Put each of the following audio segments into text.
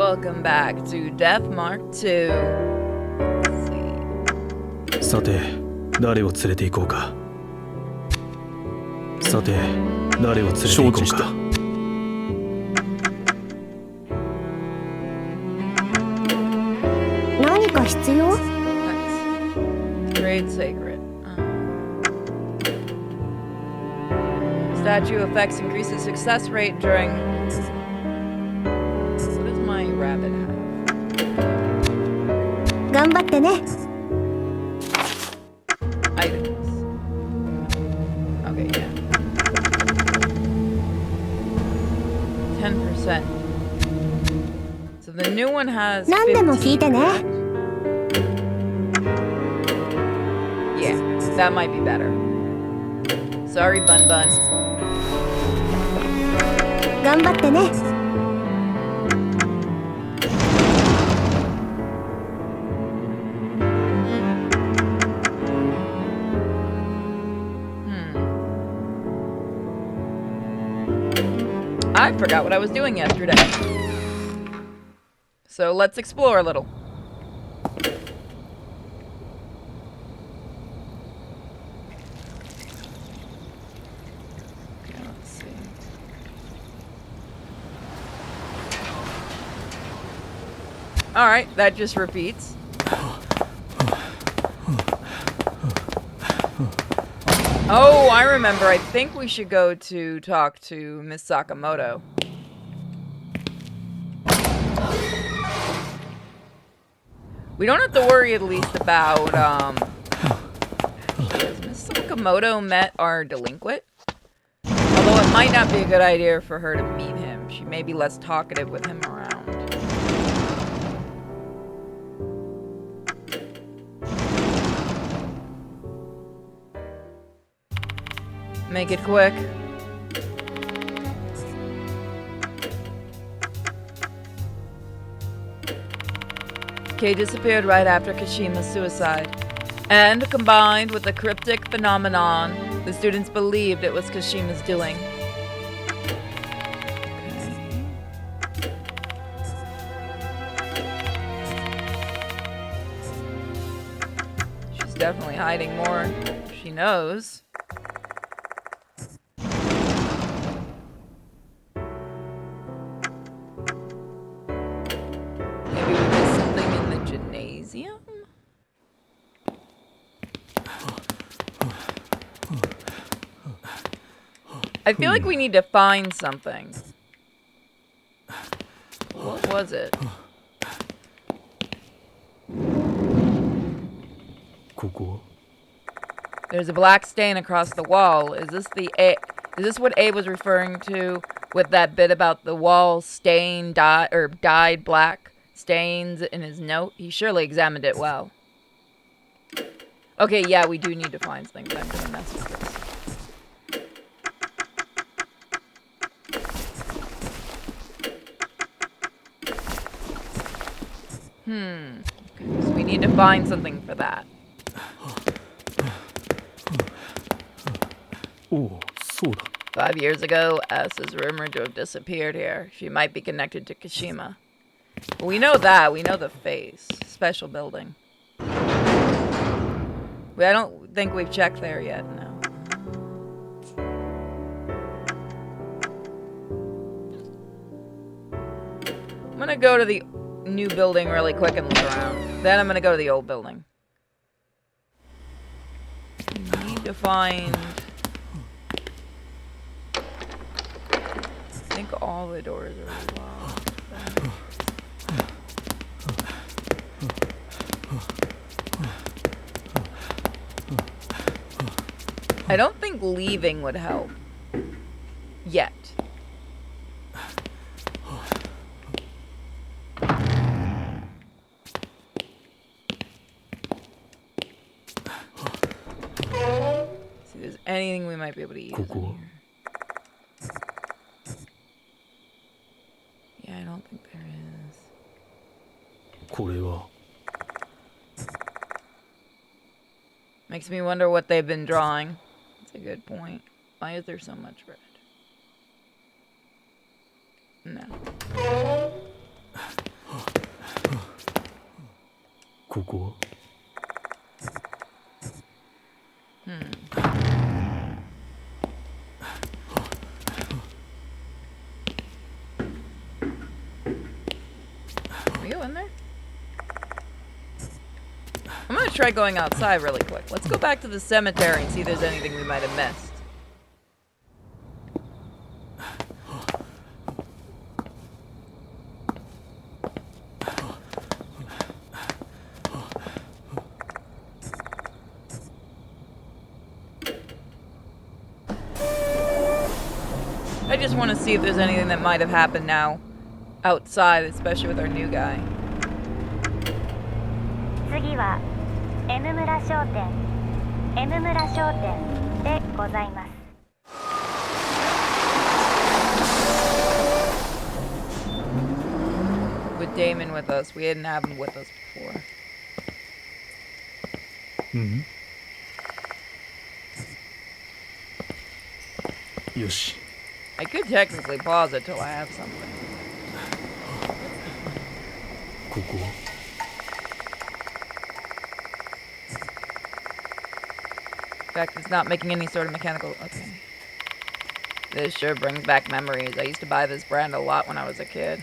Welcome back to Death Mark 2. Let's see. さて、誰を連れて行こうか。さて、誰を連れて行こうか。何か必要？ Trade Sacred. Statue effects increase the success rate during... What does my rabbit have? 頑張ってね。Items. Okay, yeah. 10%. So the new one has 何でも聞いてね。 Yeah, that might be better. Sorry, Bun Bun. 頑張ってね。I forgot what I was doing yesterday. So let's explore a little. Okay, let's see. Alright, that just repeats. Oh, I remember. I think we should go to talk to Miss Sakamoto. We don't have to worry at least about, has Miss Sakamoto met our delinquent? Although it might not be a good idea for her to meet him. She may be less talkative with him around. Make it quick. Kay disappeared right after Kashima's suicide. And, combined with the cryptic phenomenon, the students believed it was Kashima's doing. Okay. She's definitely hiding more. She knows. Maybe we missed something in the gymnasium? I feel like we need to find something. What was it? There's a black stain across the wall. Is this what A was referring to with that bit about the wall stained dyed black stains in his note? He surely examined it well. Okay, yeah, we do need to find things. I'm gonna mess with this. Okay, so we need to find something for that. Oh, そうだ. 5 years ago, S is rumored to have disappeared here. She might be connected to Kashima. Well, we know that. We know the face. Special building. I don't think we've checked there yet, no. I'm gonna go to the new building really quick and look around. Then I'm gonna go to the old building. We need to find... I think all the doors are locked. I don't think leaving would help. Yet. See if there's anything we might be able to use in here. Yeah, I don't think there is. これは Makes me wonder what they've been drawing. That's a good point. Why is there so much red? No. ここは Are you in there? I'm gonna try going outside really quick. Let's go back to the cemetery and see if there's anything we might have missed. I just want to see if there's anything that might have happened now outside, especially with our new guy. 次は M 村商店 M 村商店でございます。 With Damon with us, we didn't have him with us before. うんよし I could technically pause it till I have something. ここは In fact, it's not making any sort of mechanical... Okay. This sure brings back memories. I used to buy this brand a lot when I was a kid.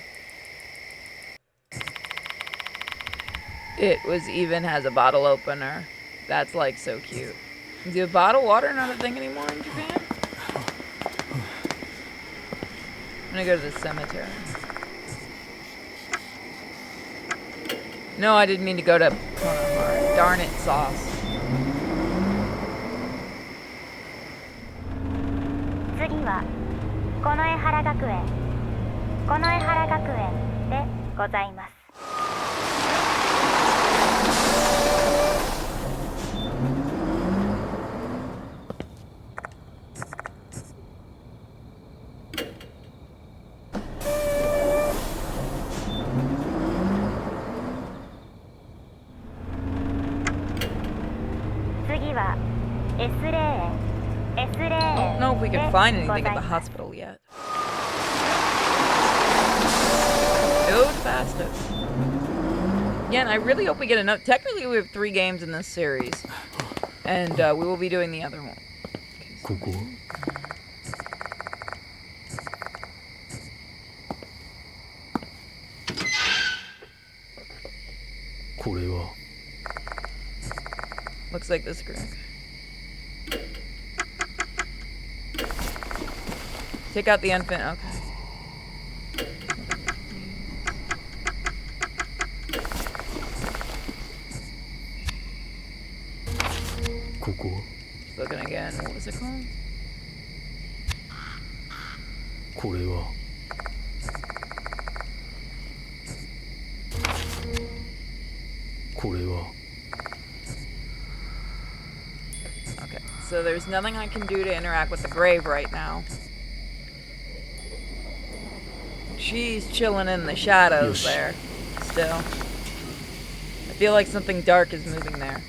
It even has a bottle opener. That's like so cute. Is bottled water not a thing anymore in Japan? I'm gonna go to the cemetery. No, I didn't mean to go to Konohara. Darn it, sauce. 次は近衛原学園近衛原学園でございます。 次は S レーン S レー I ン don't know if we で can ご find ざい anything at the ます。 hospital yet. Dude, faster. Again, I really hope we get enough. Technically, we have 3 games in this series. And we will be doing the other one. ここは これは Looks like this screen. Take out the infant. Okay.ここは Just looking again. What was it called? これは これは Okay. So there's nothing I can do to interact with the grave right now. She's chilling in the shadows Yes. there. Still. I feel like something dark is moving there.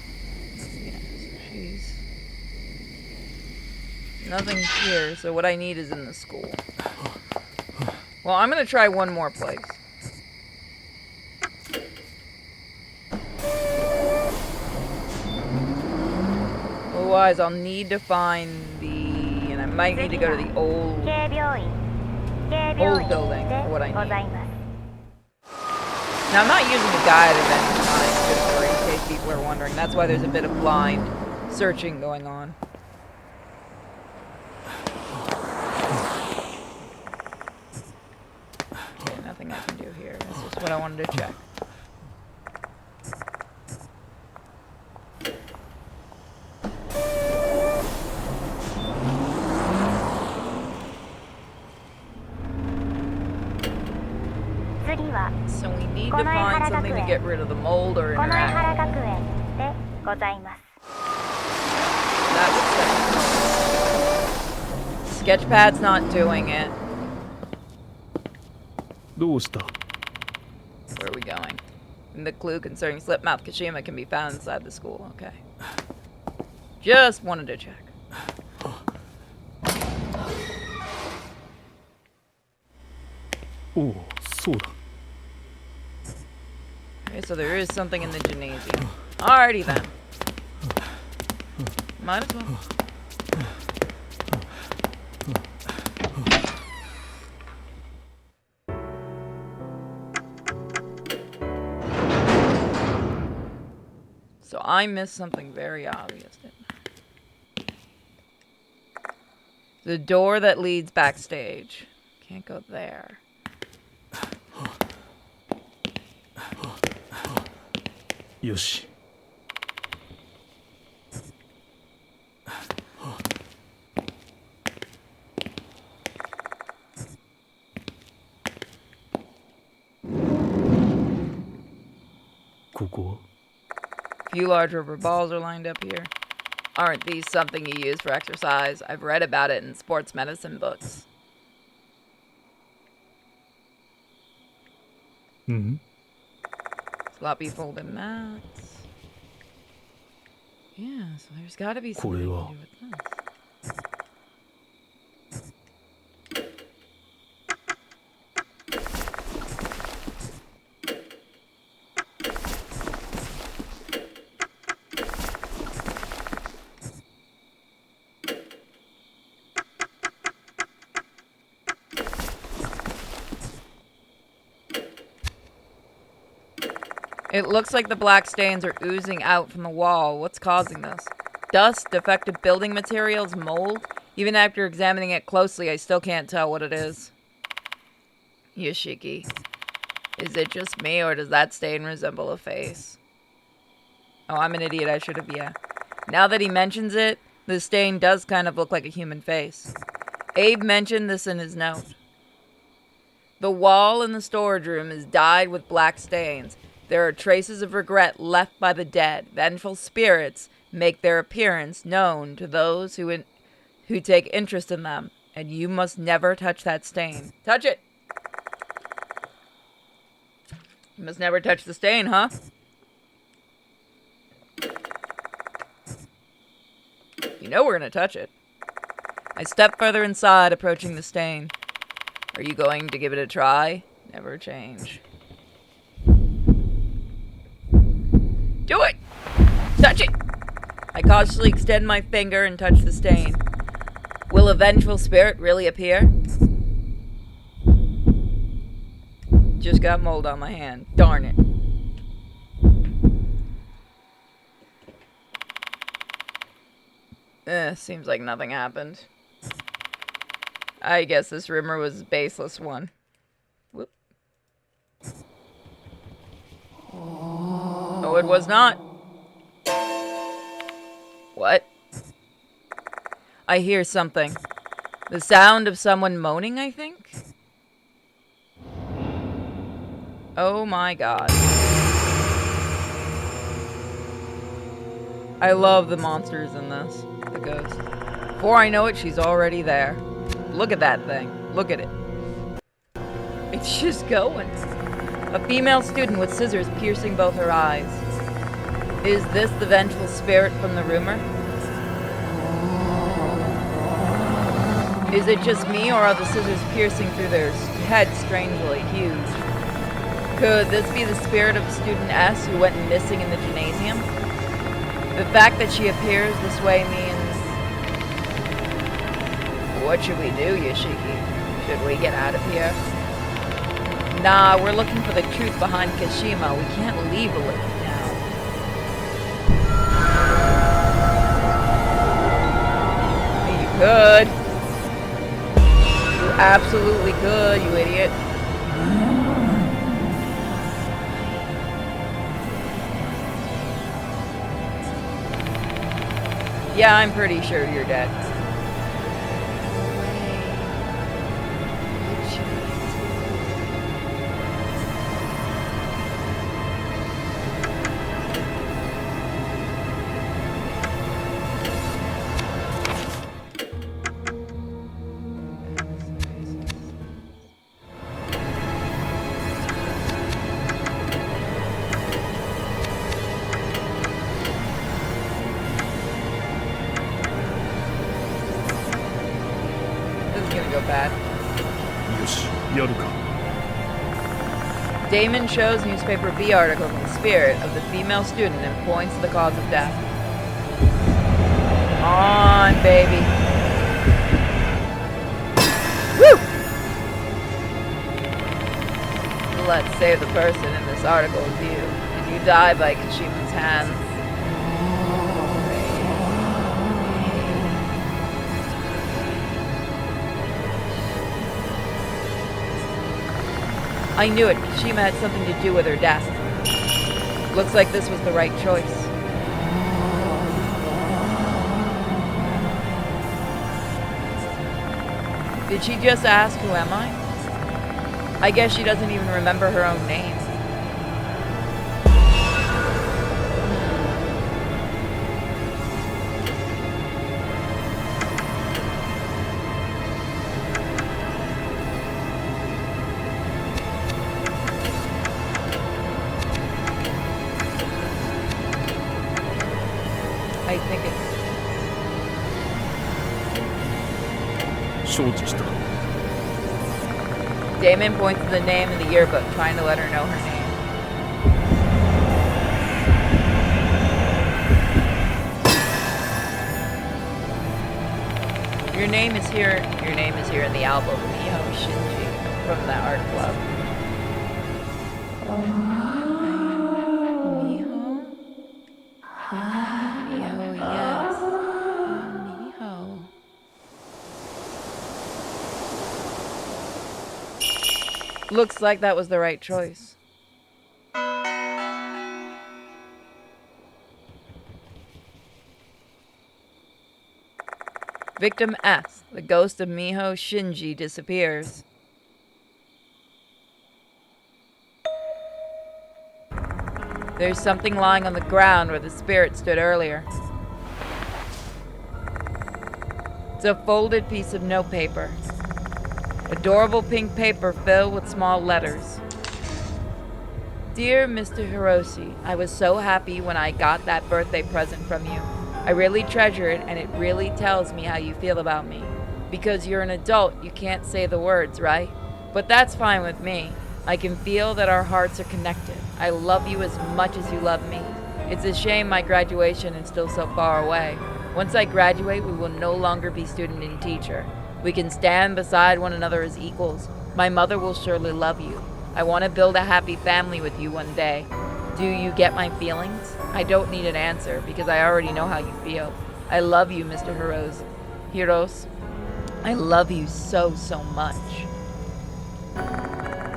Yeah, so she's... Nothing here, so what I need is in the school. Well, I'm gonna try one more place. Otherwise, I'll need to find the... And I might need to go to the old... 警病院警 Old 病院 building, で what I ご need. ざいます。 Now, I'm not using a guide of any kind, just for in case people are wondering. That's why there's a bit of blind searching going on. Okay, nothing I can do here. That's just what I wanted to check. So we need to find something to get rid of the mold or 近衛 interact. 原学園でございます。 That would set. Sketchpad's not doing it. どうした Where are we going? And the clue concerning Slipmouth Kashima can be found inside the school. Okay. Just wanted to check. おおそうだ It Okay, so there is something in the gymnasium. Alrighty then. Might as well. So I missed something very obvious, didn't I? The door that leads backstage. Can't go there. Yoshi. Koko? A few large rubber balls are lined up here. Aren't these something you use for exercise? I've read about it in sports medicine books. Mm-hmm. Sloppy folded mats. Yeah, so there's gotta be something to do with this. It looks like the black stains are oozing out from the wall. What's causing this? Dust, defective building materials, mold? Even after examining it closely, I still can't tell what it is. Yoshiki. Is it just me, or does that stain resemble a face? Oh, I'm an idiot. I should have, yeah. Now that he mentions it, the stain does kind of look like a human face. Abe mentioned this in his note. The wall in the storage room is dyed with black stains. There are traces of regret left by the dead. Vengeful spirits make their appearance known to those who take interest in them, and you must never touch that stain. Touch it! You must never touch the stain, huh? You know we're gonna touch it. I step further inside, approaching the stain. Are you going to give it a try? Never change. Do it! Touch it! I cautiously extend my finger and touch the stain. Will a vengeful spirit really appear? Just got mold on my hand. Darn it. Seems like nothing happened. I guess this rumor was a baseless one. Whoop. Oh, it was not. What? I hear something. The sound of someone moaning, I think? Oh my god. I love the monsters in this. The ghost. Before I know it, she's already there. Look at that thing. Look at it. It's just going. A female student with scissors piercing both her eyes. Is this the vengeful spirit from the rumor? Is it just me, or are the scissors piercing through their head strangely huge? Could this be the spirit of student S who went missing in the gymnasium? The fact that she appears this way means... What should we do, Yoshiki? Should we get out of here? Nah, we're looking for the truth behind Kashima. We can't leave a living now. You could. You absolutely could, you idiot. Yeah, I'm pretty sure you're dead. Damon shows newspaper B article in the spirit of the female student and points to the cause of death. On, baby. Woo! Let's save the person in this article of you. Did you die by Kashima's hands? I knew it. Kashima had something to do with her death. Looks like this was the right choice. Did she just ask, who am I? I guess she doesn't even remember her own name. I think it's... 承知した。 Damon points to the name in the yearbook, trying to let her know her name. Your name is here. Your name is here in the album, Miho Shinji, from the art club. Miho? Miho, yes. Miho. Looks like that was the right choice. Victim S. The ghost of Miho Shinji disappears. There's something lying on the ground where the spirit stood earlier. It's a folded piece of notepaper. Adorable pink paper filled with small letters. Dear Mr. Hiroshi, I was so happy when I got that birthday present from you. I really treasure it, and it really tells me how you feel about me. Because you're an adult, you can't say the words, right? But that's fine with me. I can feel that our hearts are connected. I love you as much as you love me. It's a shame my graduation is still so far away. Once I graduate, we will no longer be student and teacher. We can stand beside one another as equals. My mother will surely love you. I want to build a happy family with you one day. Do you get my feelings? I don't need an answer because I already know how you feel. I love you, Mr. Hiros. I love you so, so much.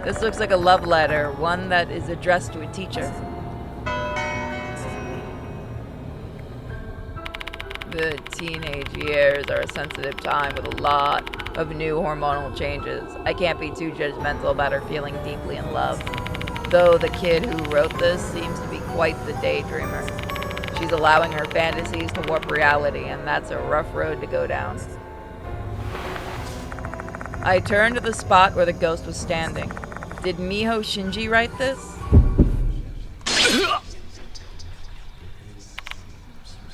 This looks like a love letter, one that is addressed to a teacher. The teenage years are a sensitive time with a lot of new hormonal changes. I can't be too judgmental about her feeling deeply in love. Though the kid who wrote this seems to be quite the daydreamer. She's allowing her fantasies to warp reality, and that's a rough road to go down. I turned to the spot where the ghost was standing. Did Miho Shinji write this?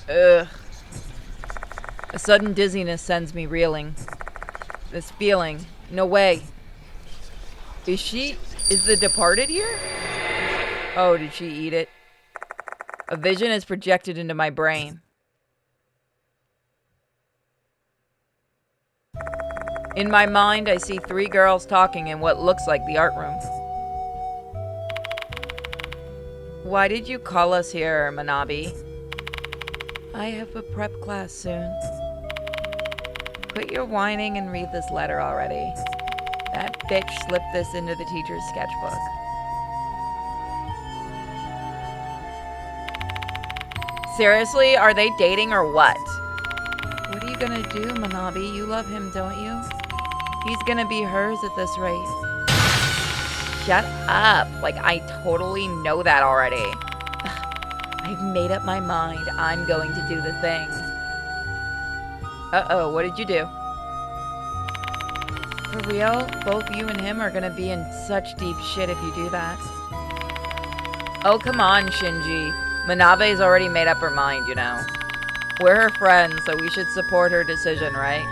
Ugh. A sudden dizziness sends me reeling. This feeling. No way. Is the departed here? Oh, did she eat it? A vision is projected into my brain. In my mind, I see 3 girls talking in what looks like the art room. Why did you call us here, Manabi? I have a prep class soon. Quit your whining and read this letter already. That bitch slipped this into the teacher's sketchbook. Seriously, are they dating or what? What are you gonna do, Manabi? You love him, don't you? He's gonna be hers at this rate. Shut up. Like, I totally know that already. Ugh, I've made up my mind. I'm going to do the thing. Uh-oh, what did you do? For real? Both you and him are gonna be in such deep shit if you do that. Oh, come on, Shinji. Manabe's already made up her mind, you know. We're her friends, so we should support her decision, right?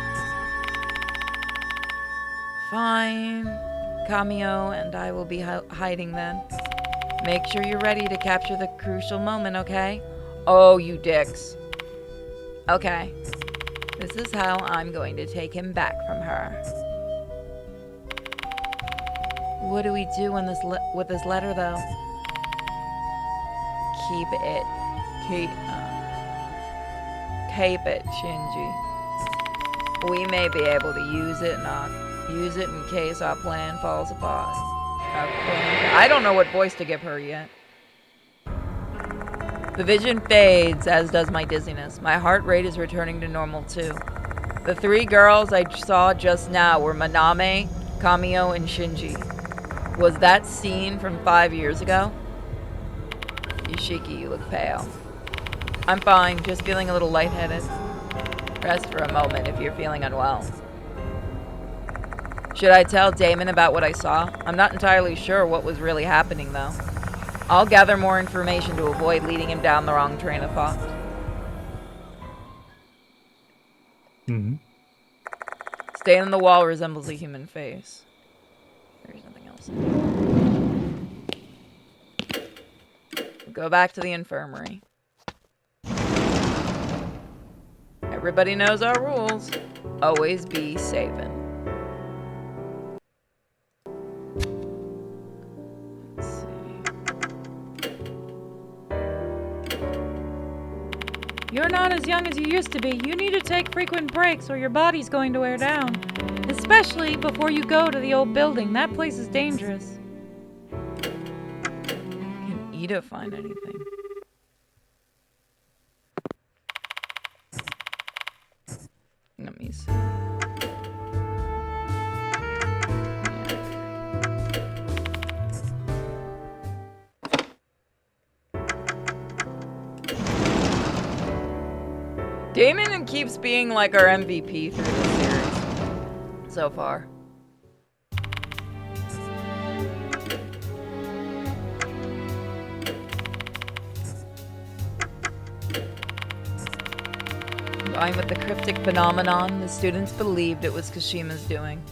Fine. Kamio and I will be hiding then. Make sure you're ready to capture the crucial moment, okay? Oh, you dicks. Okay. This is how I'm going to take him back from her. What do we do when with this letter, though? Keep it. Keep it, Shinji. We may be able to use it in case our plan falls apart. I don't know what voice to give her yet. The vision fades, as does my dizziness. My heart rate is returning to normal, too. The three girls I saw just now were Maname, Kamio, and Shinji. Was that scene from 5 years ago? Yoshiki, you look pale. I'm fine, just feeling a little lightheaded. Rest for a moment if you're feeling unwell. Should I tell Damon about what I saw? I'm not entirely sure what was really happening, though. I'll gather more information to avoid leading him down the wrong train of thought. Stain on the wall resembles a human face. There's nothing else. Go back to the infirmary. Everybody knows our rules. Always be saving. Let's see. You're not as young as you used to be. You need to take frequent breaks or your body's going to wear down. Especially before you go to the old building. That place is dangerous. Can Ida find anything? Let me see. Damon keeps being like our MVP through this series so far. Combined with the cryptic phenomenon, the students believed it was Kashima's doing.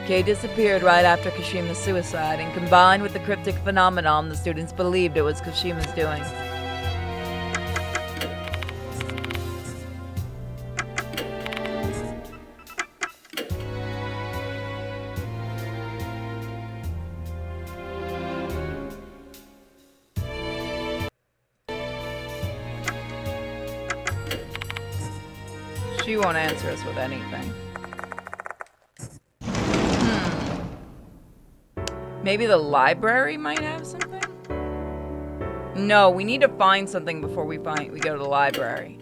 Kay disappeared right after Kashima's suicide, and combined with the cryptic phenomenon, the students believed it was Kashima's doing. She won't answer us with anything. Maybe the library might have something? No, we need to find something before we go to the library.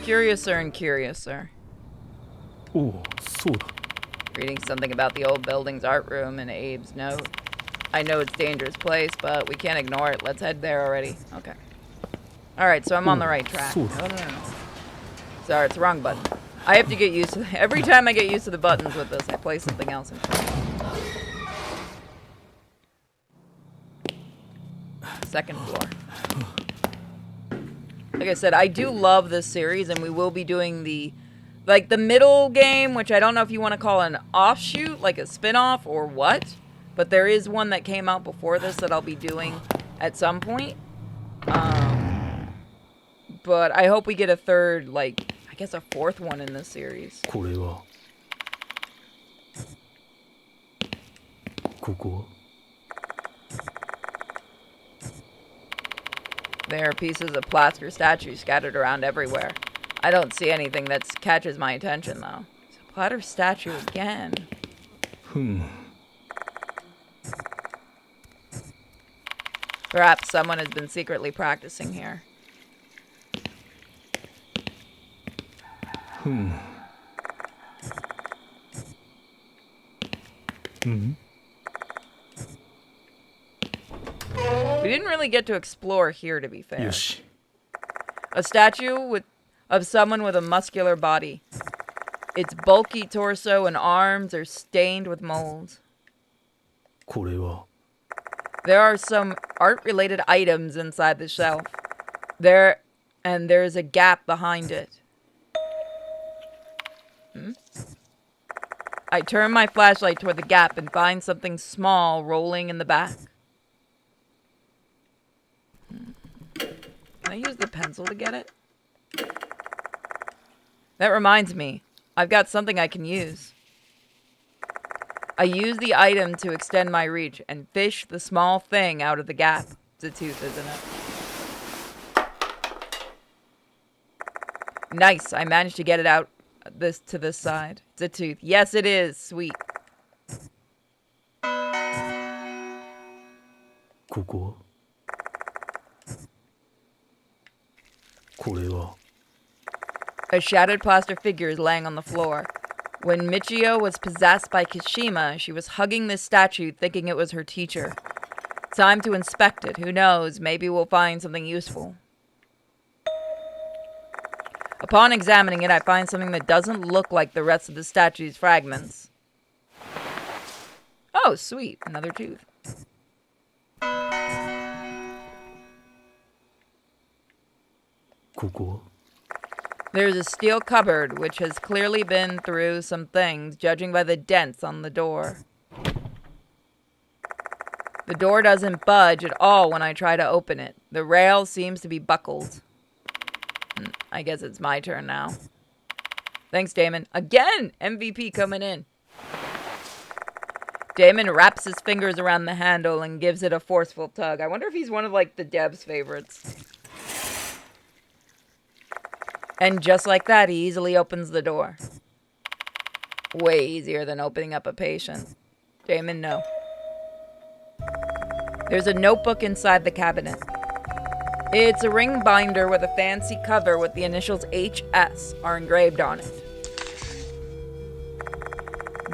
Curiouser and curiouser. Oh, そうだ。 Reading something about the old building's art room and Abe's note. I know it's a dangerous place, but we can't ignore it. Let's head there already. Okay. Alright, so I'm on the right track. No. Sorry, it's the wrong button. I have to get used to every time I get used to the buttons with this, I play something else in front. Second floor. Like I said, I do love this series, and we will be doing the middle game, which I don't know if you want to call an offshoot, like a spin-off or what. But there is one that came out before this that I'll be doing at some point. But I hope we get a third, I guess a fourth one in this series. これはここは There are pieces of plaster statues scattered around everywhere. I don't see anything that catches my attention, though. It's a platter statue again. Perhaps someone has been secretly practicing here. We didn't really get to explore here, to be fair. よし A statue of someone with a muscular body. Its bulky torso and arms are stained with mold. これは There are some art-related items inside the shelf. And there's a gap behind it. I turn my flashlight toward the gap and find something small rolling in the back. Can I use the pencil to get it? That reminds me. I've got something I can use. I use the item to extend my reach and fish the small thing out of the gap. It's a tooth, isn't it? Nice. I managed to get it out to this side. It's a tooth. Yes, it is. Sweet. こここれは A shattered plaster figure is laying on the floor. When Michio was possessed by Kashima, she was hugging this statue thinking it was her teacher. Time to inspect it. Who knows? Maybe we'll find something useful. Upon examining it, I find something that doesn't look like the rest of the statue's fragments. Oh, sweet. Another tooth. ここ There's a steel cupboard, which has clearly been through some things, judging by the dents on the door. The door doesn't budge at all when I try to open it. The rail seems to be buckled. I guess it's my turn now. Thanks, Damon. Again! MVP coming in. Damon wraps his fingers around the handle and gives it a forceful tug. I wonder if he's one of, like, the Deb's favorites. And just like that, he easily opens the door. Way easier than opening up a patient. Damon, no. There's a notebook inside the cabinet. It's a ring binder with a fancy cover with the initials HS are engraved on it.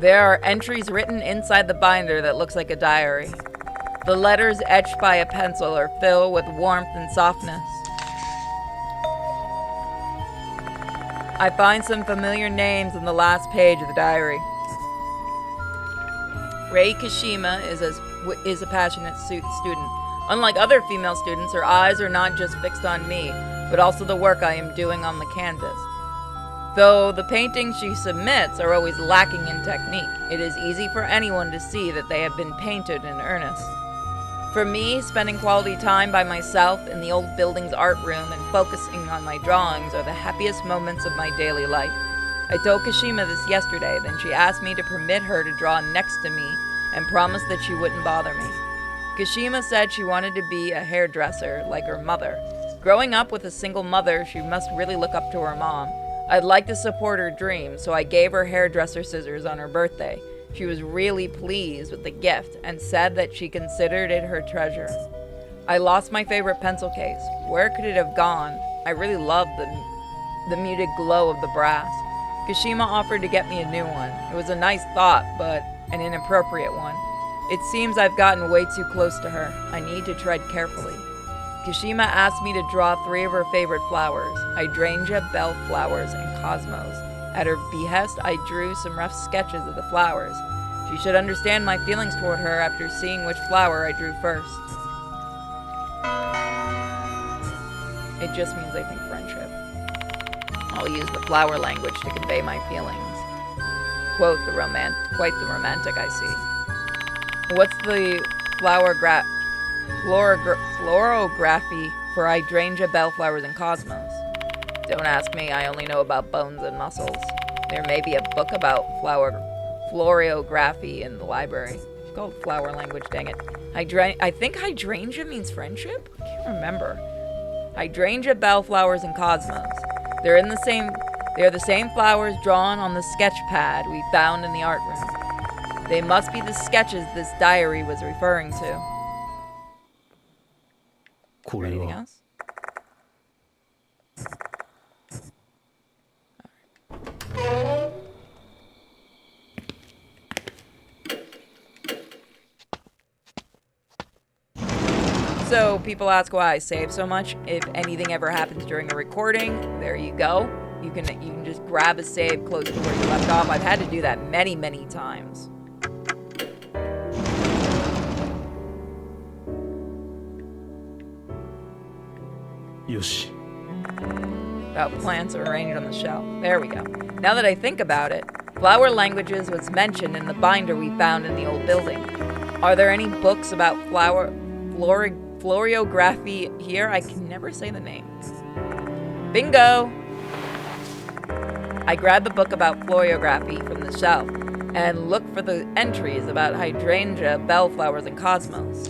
There are entries written inside the binder that looks like a diary. The letters etched by a pencil are filled with warmth and softness. I find some familiar names on the last page of the diary. Rei Kashima is a passionate student. Unlike other female students, her eyes are not just fixed on me, but also the work I am doing on the canvas. Though the paintings she submits are always lacking in technique, it is easy for anyone to see that they have been painted in earnest. For me, spending quality time by myself in the old building's art room and focusing on my drawings are the happiest moments of my daily life. I told Kashima this yesterday, then she asked me to permit her to draw next to me and promised that she wouldn't bother me. Kashima said she wanted to be a hairdresser like her mother. Growing up with a single mother, she must really look up to her mom. I'd like to support her dream, so I gave her hairdresser scissors on her birthday. She was really pleased with the gift and said that she considered it her treasure. I lost my favorite pencil case. Where could it have gone? I really loved the muted glow of the brass. Kashima offered to get me a new one. It was a nice thought, but an inappropriate one. It seems I've gotten way too close to her. I need to tread carefully. Kashima asked me to draw 3 of her favorite flowers: hydrangea, bellflowers, and cosmos. At her behest, I drew some rough sketches of the flowers. She should understand my feelings toward her after seeing which flower I drew first. It just means I think friendship. I'll use the flower language to convey my feelings. Quote, quite the romantic, I see. What's the florography for hydrangea, bellflowers, and cosmos? Don't ask me, I only know about bones and muscles. There may be a book about florography in the library. It's called flower language, dang it. I think hydrangea means friendship? I can't remember. Hydrangea, bellflowers, and cosmos. They are the same flowers drawn on the sketch pad we found in the art room. They must be the sketches this diary was referring to. これ Anything は else? So people ask why I save so much. If anything ever happens during a recording, there you go. You can just grab a save close to where you left off. I've had to do that many, many times.よし about plants arranged on the shelf. There we go. Now that I think about it, flower languages was mentioned in the binder we found in the old building. Are there any books about floriography here? I can never say the name. Bingo! I grabbed the book about floriography from the shelf and looked for the entries about hydrangea, bellflowers, and cosmos.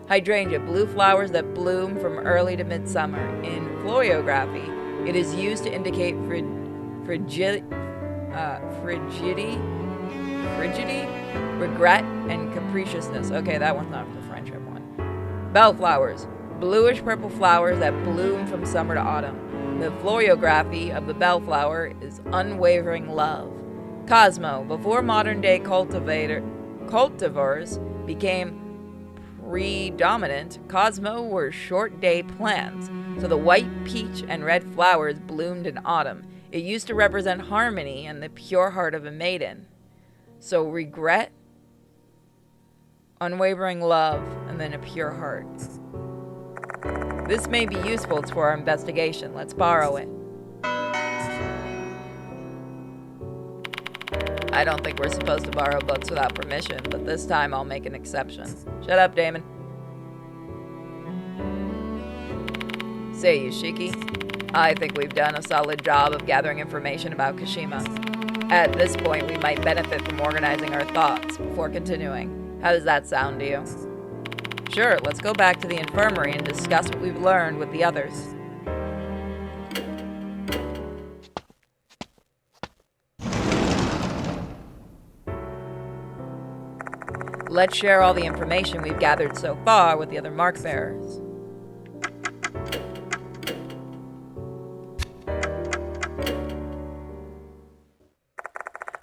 Hydrangea, blue flowers that bloom from early to midsummer. In floriography, it is used to indicate frigidity, regret, and capriciousness. Okay, that one's not the friendship one. Bellflowers, bluish purple flowers that bloom from summer to autumn. The floriography of the bellflower is unwavering love. Cosmo, before modern day cultivars became predominant, Cosmo were short day plants, so the white, peach, and red flowers bloomed in autumn. It used to represent harmony and the pure heart of a maiden. So regret, unwavering love, and then a pure heart. This may be useful for our investigation. Let's borrow it. I don't think we're supposed to borrow books without permission, but this time I'll make an exception. Shut up, Damon. Say, Yoshiki, I think we've done a solid job of gathering information about Kashima. At this point, we might benefit from organizing our thoughts before continuing. How does that sound to you? Sure, let's go back to the infirmary and discuss what we've learned with the others. Let's share all the information we've gathered so far with the other mark bearers.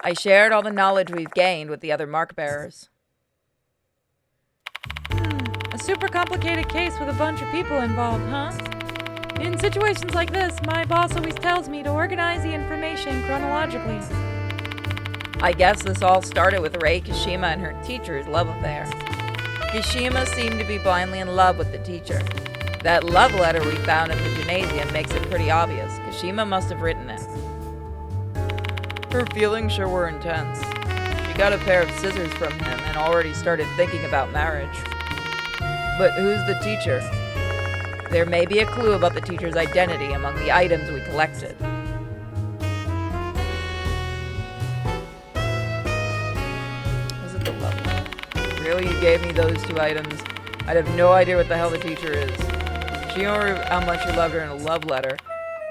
I shared all the knowledge we've gained with the other mark bearers. A super complicated case with a bunch of people involved, huh? In situations like this, my boss always tells me to organize the information chronologically. I guess this all started with Rei Kashima and her teacher's love affair. Kashima seemed to be blindly in love with the teacher. That love letter we found in the gymnasium makes it pretty obvious. Kashima must have written it. Her feelings sure were intense. She got a pair of scissors from him and already started thinking about marriage. But who's the teacher? There may be a clue about the teacher's identity among the items we collected. Was it the love letter? Really, you gave me those two items? I'd have no idea what the hell the teacher is. She knew how much she loved her in a love letter,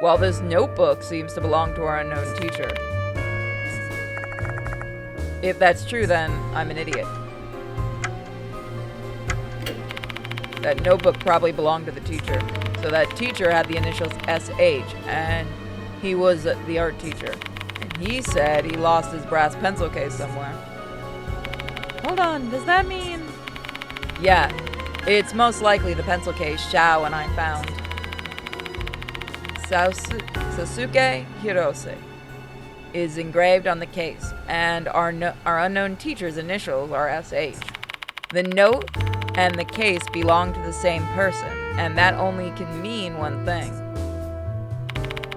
while this notebook seems to belong to our unknown teacher. If that's true, then I'm an idiot. That notebook probably belonged to the teacher. So that teacher had the initials SH, and he was the art teacher. And he said he lost his brass pencil case somewhere. Hold on, does that mean... Yeah, it's most likely the pencil case Xiao and I found. Sasuke Hirose is engraved on the case, and our unknown teacher's initials are SH. The note and the case belong to the same person, and that only can mean one thing.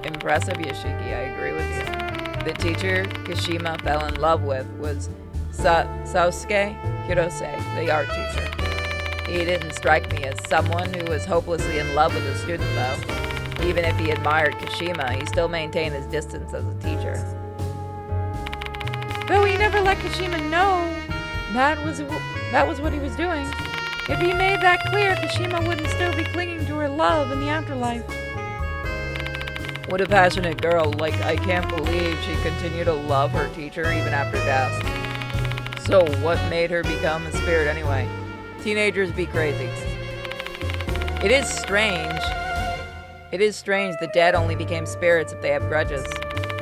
Impressive, Yoshiki, I agree with you. The teacher Kashima fell in love with was Sasuke Hirose, the art teacher. He didn't strike me as someone who was hopelessly in love with a student, though. Even if he admired Kashima, he still maintained his distance as a teacher. Though he never let Kashima know that was what he was doing. If he made that clear, Kashima wouldn't still be clinging to her love in the afterlife. What a passionate girl. Like, I can't believe she continued to love her teacher even after death. So what made her become a spirit anyway? Teenagers be crazy. It is strange the dead only became spirits if they have grudges.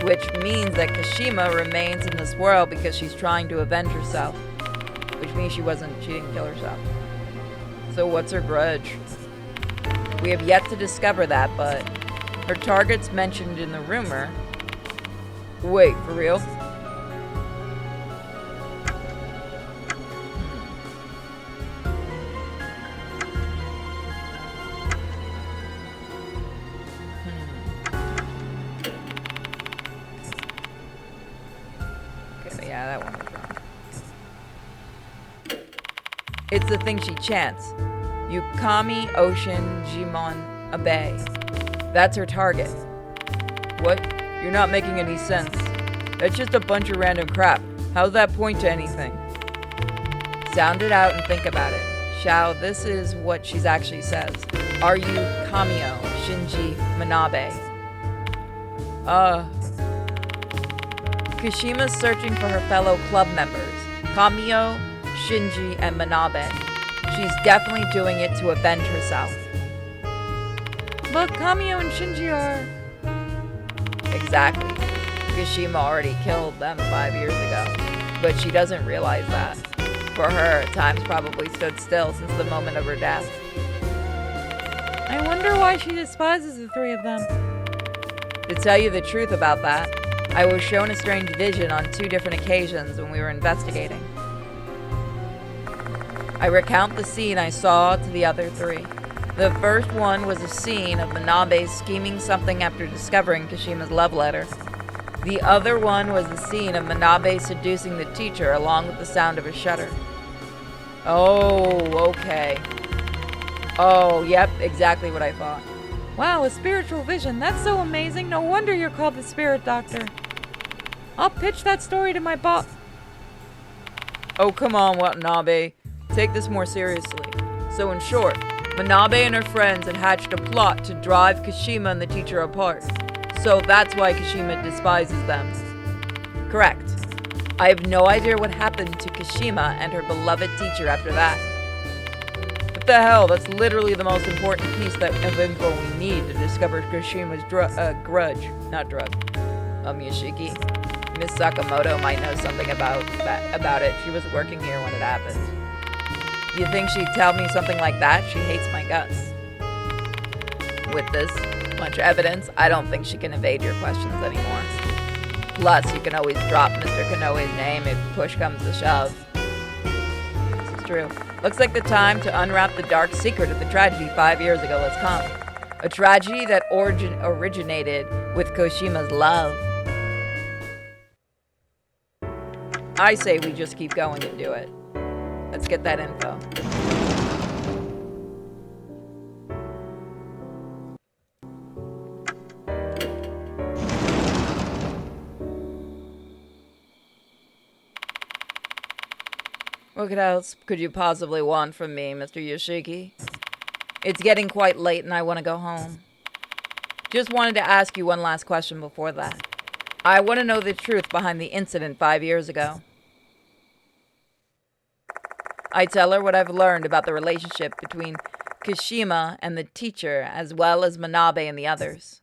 Which means that Kashima remains in this world because she's trying to avenge herself. Which means she didn't kill herself. So what's her grudge? We have yet to discover that, but her targets mentioned in the rumor... Wait, for real? Yeah, that one was wrong. It's the thing she chants. Yukami Ocean Jimon Abe. That's her target. What? You're not making any sense. That's just a bunch of random crap. How's that point to anything? Sound it out and think about it. Xiao, this is what she actually says. Are you Kamio Shinji Manabe? Kashima's searching for her fellow club members, Kamio, Shinji, and Manabe. She's definitely doing it to avenge herself. But Kamio and Shinji are... Exactly. Kashima already killed them 5 years ago, but she doesn't realize that. For her, time's probably stood still since the moment of her death. I wonder why she despises the three of them. To tell you the truth about that, I was shown a strange vision on 2 different occasions when we were investigating. I recount the scene I saw to the other 3. The first one was a scene of Manabe scheming something after discovering Kashima's love letter. The other one was the scene of Manabe seducing the teacher along with the sound of a shutter. Oh, okay. Oh, yep, exactly what I thought. Wow, a spiritual vision. That's so amazing. No wonder you're called the Spirit Doctor. I'll pitch that story to my boss. Oh, come on, Watanabe. Take this more seriously. So in short, Manabe and her friends had hatched a plot to drive Kashima and the teacher apart. So that's why Kashima despises them. Correct. I have no idea what happened to Kashima and her beloved teacher after that. What the hell? That's literally the most important piece of info we need to discover Kashima's grudge. Not drug. Yoshiki. Miss Sakamoto might know something about it. She was working here when it happened. You think she'd tell me something like that? She hates my guts. With this much evidence, I don't think she can evade your questions anymore. Plus, you can always drop Mr. Kanoe's name if push comes to shove. This is true. Looks like the time to unwrap the dark secret of the tragedy 5 years ago has come. A tragedy that originated with Koshima's love. I say we just keep going and do it. Let's get that info. What else could you possibly want from me, Mr. Yoshiki? It's getting quite late and I want to go home. Just wanted to ask you one last question before that. I want to know the truth behind the incident 5 years ago. I tell her what I've learned about the relationship between Kashima and the teacher, as well as Manabe and the others.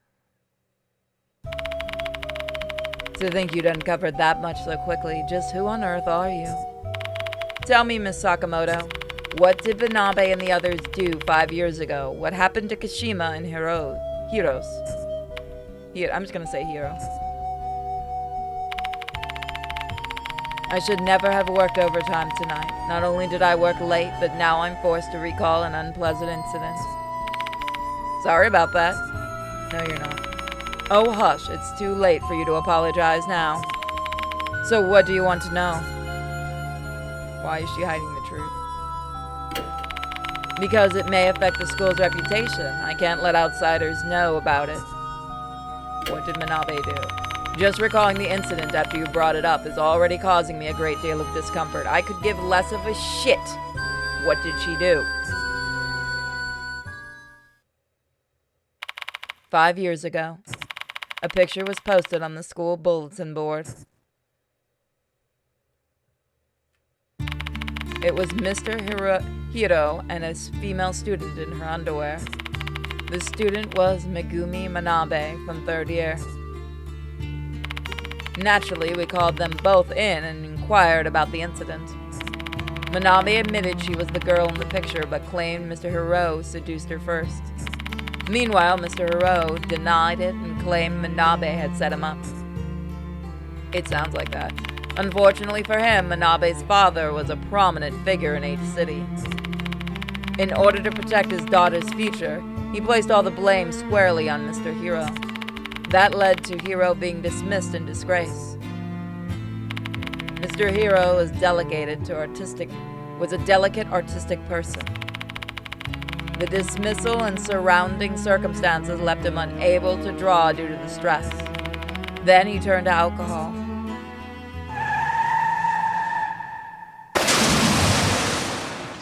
To think you'd uncovered that much so quickly, just who on earth are you? Tell me, Miss Sakamoto, what did Manabe and the others do 5 years ago? What happened to Kashima and Hiros? I'm just gonna say Hiro. I should never have worked overtime tonight. Not only did I work late, but now I'm forced to recall an unpleasant incident. Sorry about that. No, you're not. Oh, hush, it's too late for you to apologize now. So what do you want to know? Why is she hiding the truth? Because it may affect the school's reputation. I can't let outsiders know about it. What did Manabe do? Just recalling the incident after you brought it up is already causing me a great deal of discomfort. I could give less of a shit. What did she do? 5 years ago, a picture was posted on the school bulletin board. It was Mr. Hiro and a female student in her underwear. The student was Megumi Manabe from 3rd year. Naturally, we called them both in and inquired about the incident. Manabe admitted she was the girl in the picture, but claimed Mr. Hiro seduced her first. Meanwhile, Mr. Hiro denied it and claimed Manabe had set him up. It sounds like that. Unfortunately for him, Manabe's father was a prominent figure in H City. In order to protect his daughter's future, he placed all the blame squarely on Mr. Hiro. That led to Hiro being dismissed in disgrace. Mr. Hero was was a delicate artistic person. The dismissal and surrounding circumstances left him unable to draw due to the stress. Then he turned to alcohol.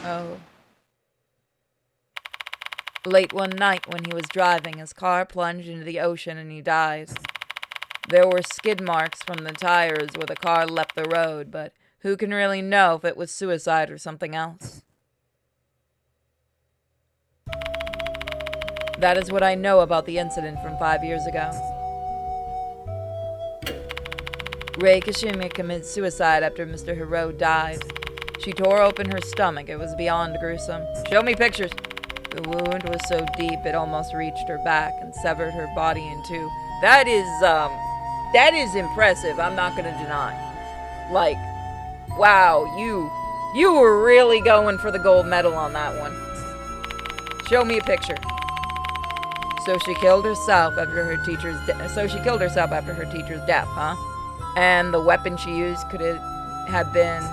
Oh. Late one night when he was driving, his car plunged into the ocean and he died. There were skid marks from the tires where the car left the road, but who can really know if it was suicide or something else? That is what I know about the incident from 5 years ago. Rei Kashima committed suicide after Mr. Hiro died. She tore open her stomach. It was beyond gruesome. Show me pictures. The wound was so deep it almost reached her back and severed her body in two. That is impressive. I'm not gonna deny. Like, wow, you were really going for the gold medal on that one. Show me a picture. So she killed herself after her teacher's death, huh? And the weapon she used could it have been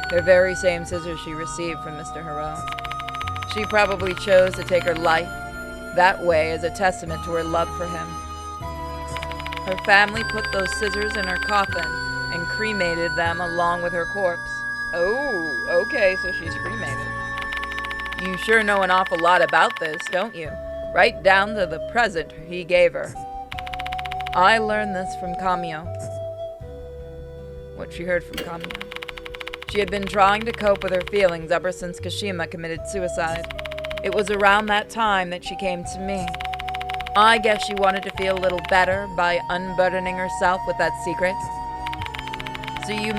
the very same scissors she received from Mr. Hiro. She probably chose to take her life that way as a testament to her love for him. Her family put those scissors in her coffin and cremated them along with her corpse. Oh, okay, so she's cremated. You sure know an awful lot about this, don't you? Right down to the present he gave her. I learned this from Kamio. What she heard from Kamio. She had been trying to cope with her feelings ever since Kashima committed suicide. It was around that time that she came to me. I guess she wanted to feel a little better by unburdening herself with that secret. So you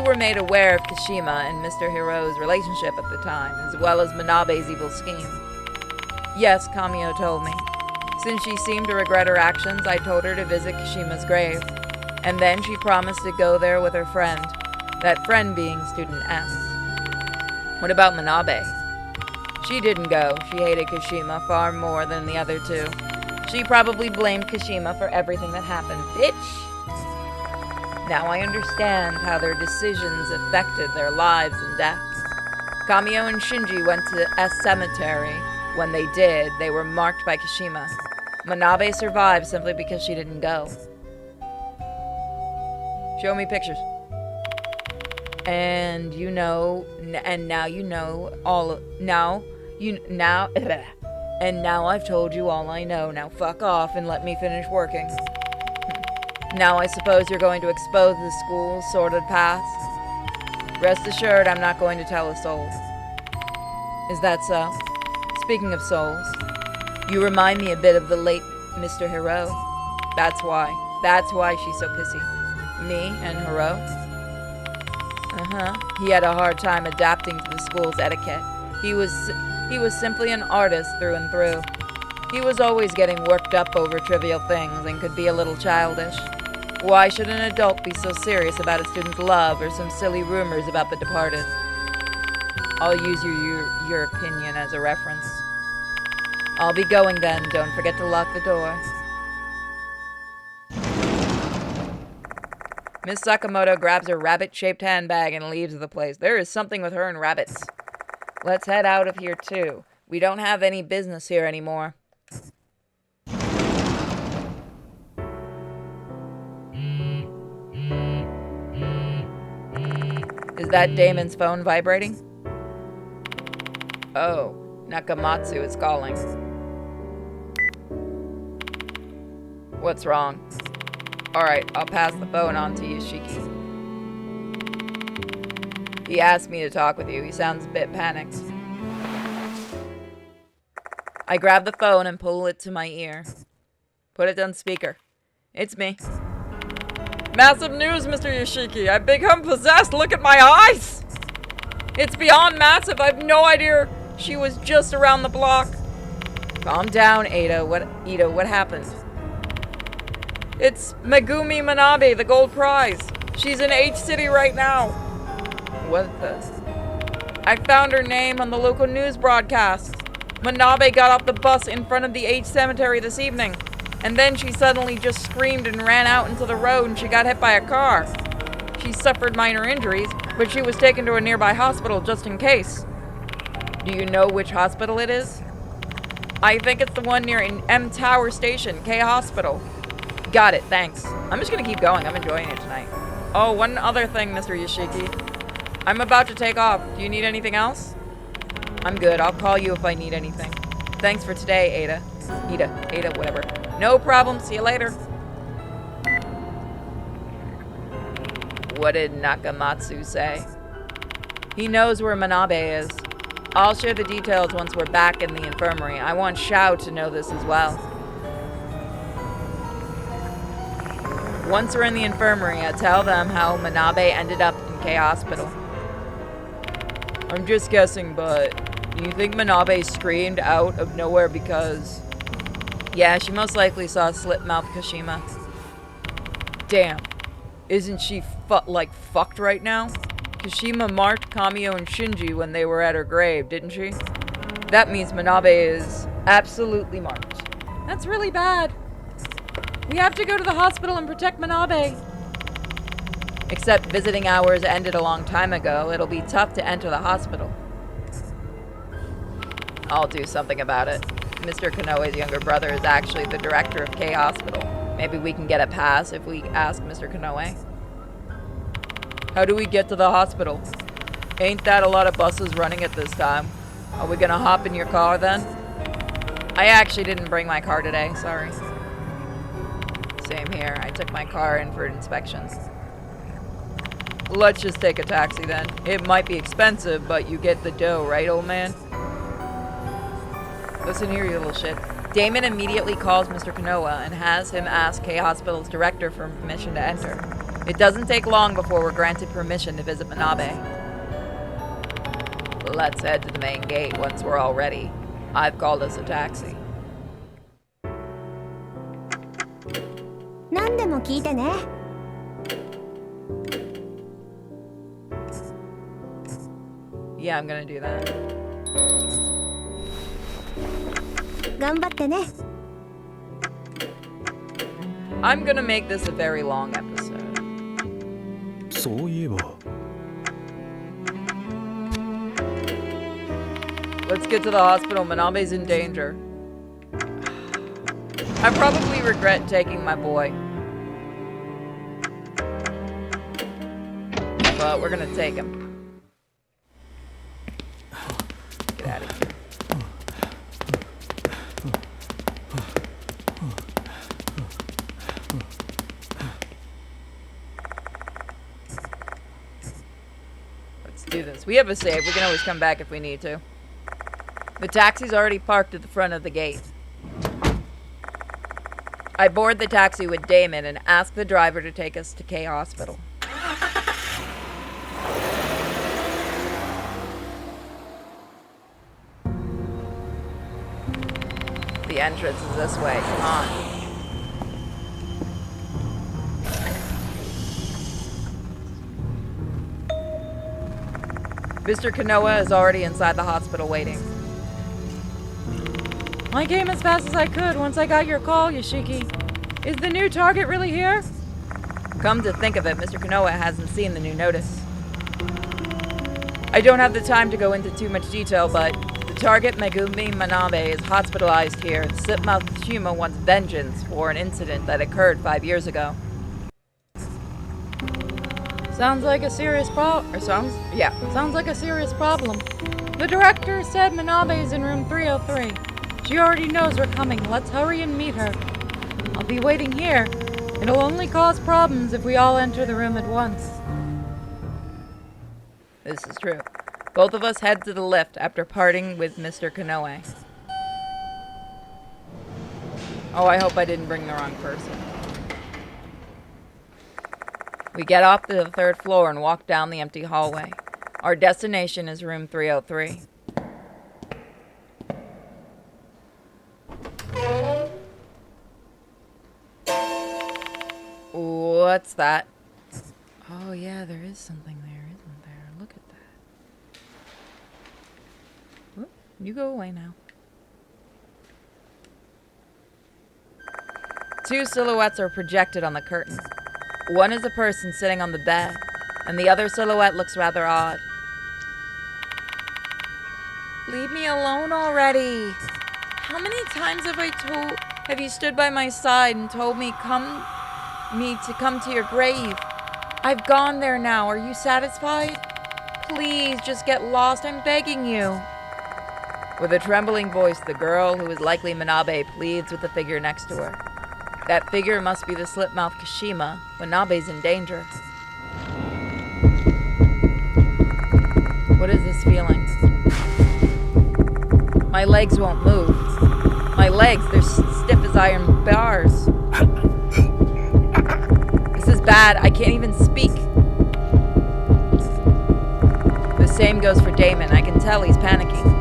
were made aware of Kashima and Mr. Hiro's relationship at the time, as well as Manabe's evil scheme. Yes, Kamio told me. Since she seemed to regret her actions, I told her to visit Kashima's grave. And then she promised to go there with her friend. That friend being Student S. What about Manabe? She didn't go. She hated Kashima far more than the other two. She probably blamed Kashima for everything that happened. Bitch! Now I understand how their decisions affected their lives and deaths. Kamio and Shinji went to S Cemetery. When they did, they were marked by Kashima. Manabe survived simply because she didn't go. Show me pictures. And now I've told you all I know. Now fuck off and let me finish working. Now I suppose you're going to expose the school's sordid past? Rest assured, I'm not going to tell a soul. Is that so? Speaking of souls, you remind me a bit of the late Mr. Hiro. That's why she's so pissy. Me and Hiro? He had a hard time adapting to the school's etiquette. He was simply an artist through and through. He was always getting worked up over trivial things and could be a little childish. Why should an adult be so serious about a student's love or some silly rumors about the departed? I'll use your opinion as a reference. I'll be going then. Don't forget to lock the door. Miss Sakamoto grabs her rabbit-shaped handbag and leaves the place. There is something with her and rabbits. Let's head out of here, too. We don't have any business here anymore. Is that Damon's phone vibrating? Oh, Nakamatsu is calling. What's wrong? Alright, I'll pass the phone on to Yoshiki. He asked me to talk with you. He sounds a bit panicked. I grab the phone and pull it to my ear. Put it on speaker. It's me. Massive news, Mr. Yoshiki. I've become possessed. Look at my eyes. It's beyond massive. I've no idea she was just around the block. Calm down, Ada. What happened? It's Megumi Manabe, the gold prize. She's in H City right now. What the? I found her name on the local news broadcast. Manabe got off the bus in front of the H cemetery this evening. And then she suddenly just screamed and ran out into the road and she got hit by a car. She suffered minor injuries, but she was taken to a nearby hospital just in case. Do you know which hospital it is? I think it's the one near M Tower Station, K Hospital. Got it, thanks. I'm just gonna keep going. I'm enjoying it tonight. Oh, one other thing, Mr. Yoshiki. I'm about to take off. Do you need anything else? I'm good. I'll call you if I need anything. Thanks for today, Ada. Ada, whatever. No problem. See you later. What did Nakamatsu say? He knows where Manabe is. I'll share the details once we're back in the infirmary. I want Shao to know this as well. Once we're in the infirmary, I tell them how Manabe ended up in K Hospital. I'm just guessing, but do you think Manabe screamed out of nowhere because... Yeah, she most likely saw Slipmouth Kashima. Damn. Isn't she fucked right now? Kashima marked Kamio and Shinji when they were at her grave, didn't she? That means Manabe is absolutely marked. That's really bad. We have to go to the hospital and protect Manabe. Except visiting hours ended a long time ago. It'll be tough to enter the hospital. I'll do something about it. Mr. Konoe's younger brother is actually the director of K Hospital. Maybe we can get a pass if we ask Mr. Konoe. How do we get to the hospital? Ain't that a lot of buses running at this time? Are we gonna hop in your car then? I actually didn't bring my car today, sorry. Same here, I took my car in for inspections. Let's just take a taxi then. It might be expensive, but you get the dough, right, old man? Listen here, you little shit. Damon immediately calls Mr. Konoe and has him ask K Hospital's director for permission to enter. It doesn't take long before we're granted permission to visit Manabe. Let's head to the main gate once we're all ready. I've called us a taxi. 何でも聞いてね。 Yeah, I'm gonna do that. 頑張ってね。 I'm gonna make this a very long episode. そういえば Let's get to the hospital. Manabe's in danger. I probably regret taking my boy. But we're gonna take him. Get out of here. Let's do this. We have a save. We can always come back if we need to. The taxi's already parked at the front of the gate. I board the taxi with Damon and ask the driver to take us to K Hospital. The entrance is this way. Come on. Mr. Konoe is already inside the hospital waiting. I came as fast as I could once I got your call, Yoshiki. Is the new target really here? Come to think of it, Mr. Konoe hasn't seen the new notice. I don't have the time to go into too much detail, but the target, Megumi Manabe, is hospitalized here. Slipmouth Tsushima wants vengeance for an incident that occurred 5 years ago. Sounds like a serious Sounds like a serious problem. The director said Manabe is in room 303. She already knows we're coming. Let's hurry and meet her. I'll be waiting here. It'll only cause problems if we all enter the room at once. This is true. Both of us head to the lift after parting with Mr. Konoe. Oh, I hope I didn't bring the wrong person. We get off to the 3rd floor and walk down the empty hallway. Our destination is room 303. What's that? Oh yeah, there is something there, isn't there? Look at that. Whoop, you go away now. Two silhouettes are projected on the curtain. One is a person sitting on the bed, and the other silhouette looks rather odd. Leave me alone already. How many times have you stood by my side and told me to come to your grave? I've gone there now. Are you satisfied? Please, just get lost. I'm begging you. With a trembling voice, the girl, who is likely Manabe, pleads with the figure next to her. That figure must be the slip-mouthed Kashima. Manabe's in danger. What is this feeling? My legs won't move. My legs, they're stiff as iron bars. This is bad. I can't even speak. The same goes for Damon. I can tell he's panicking.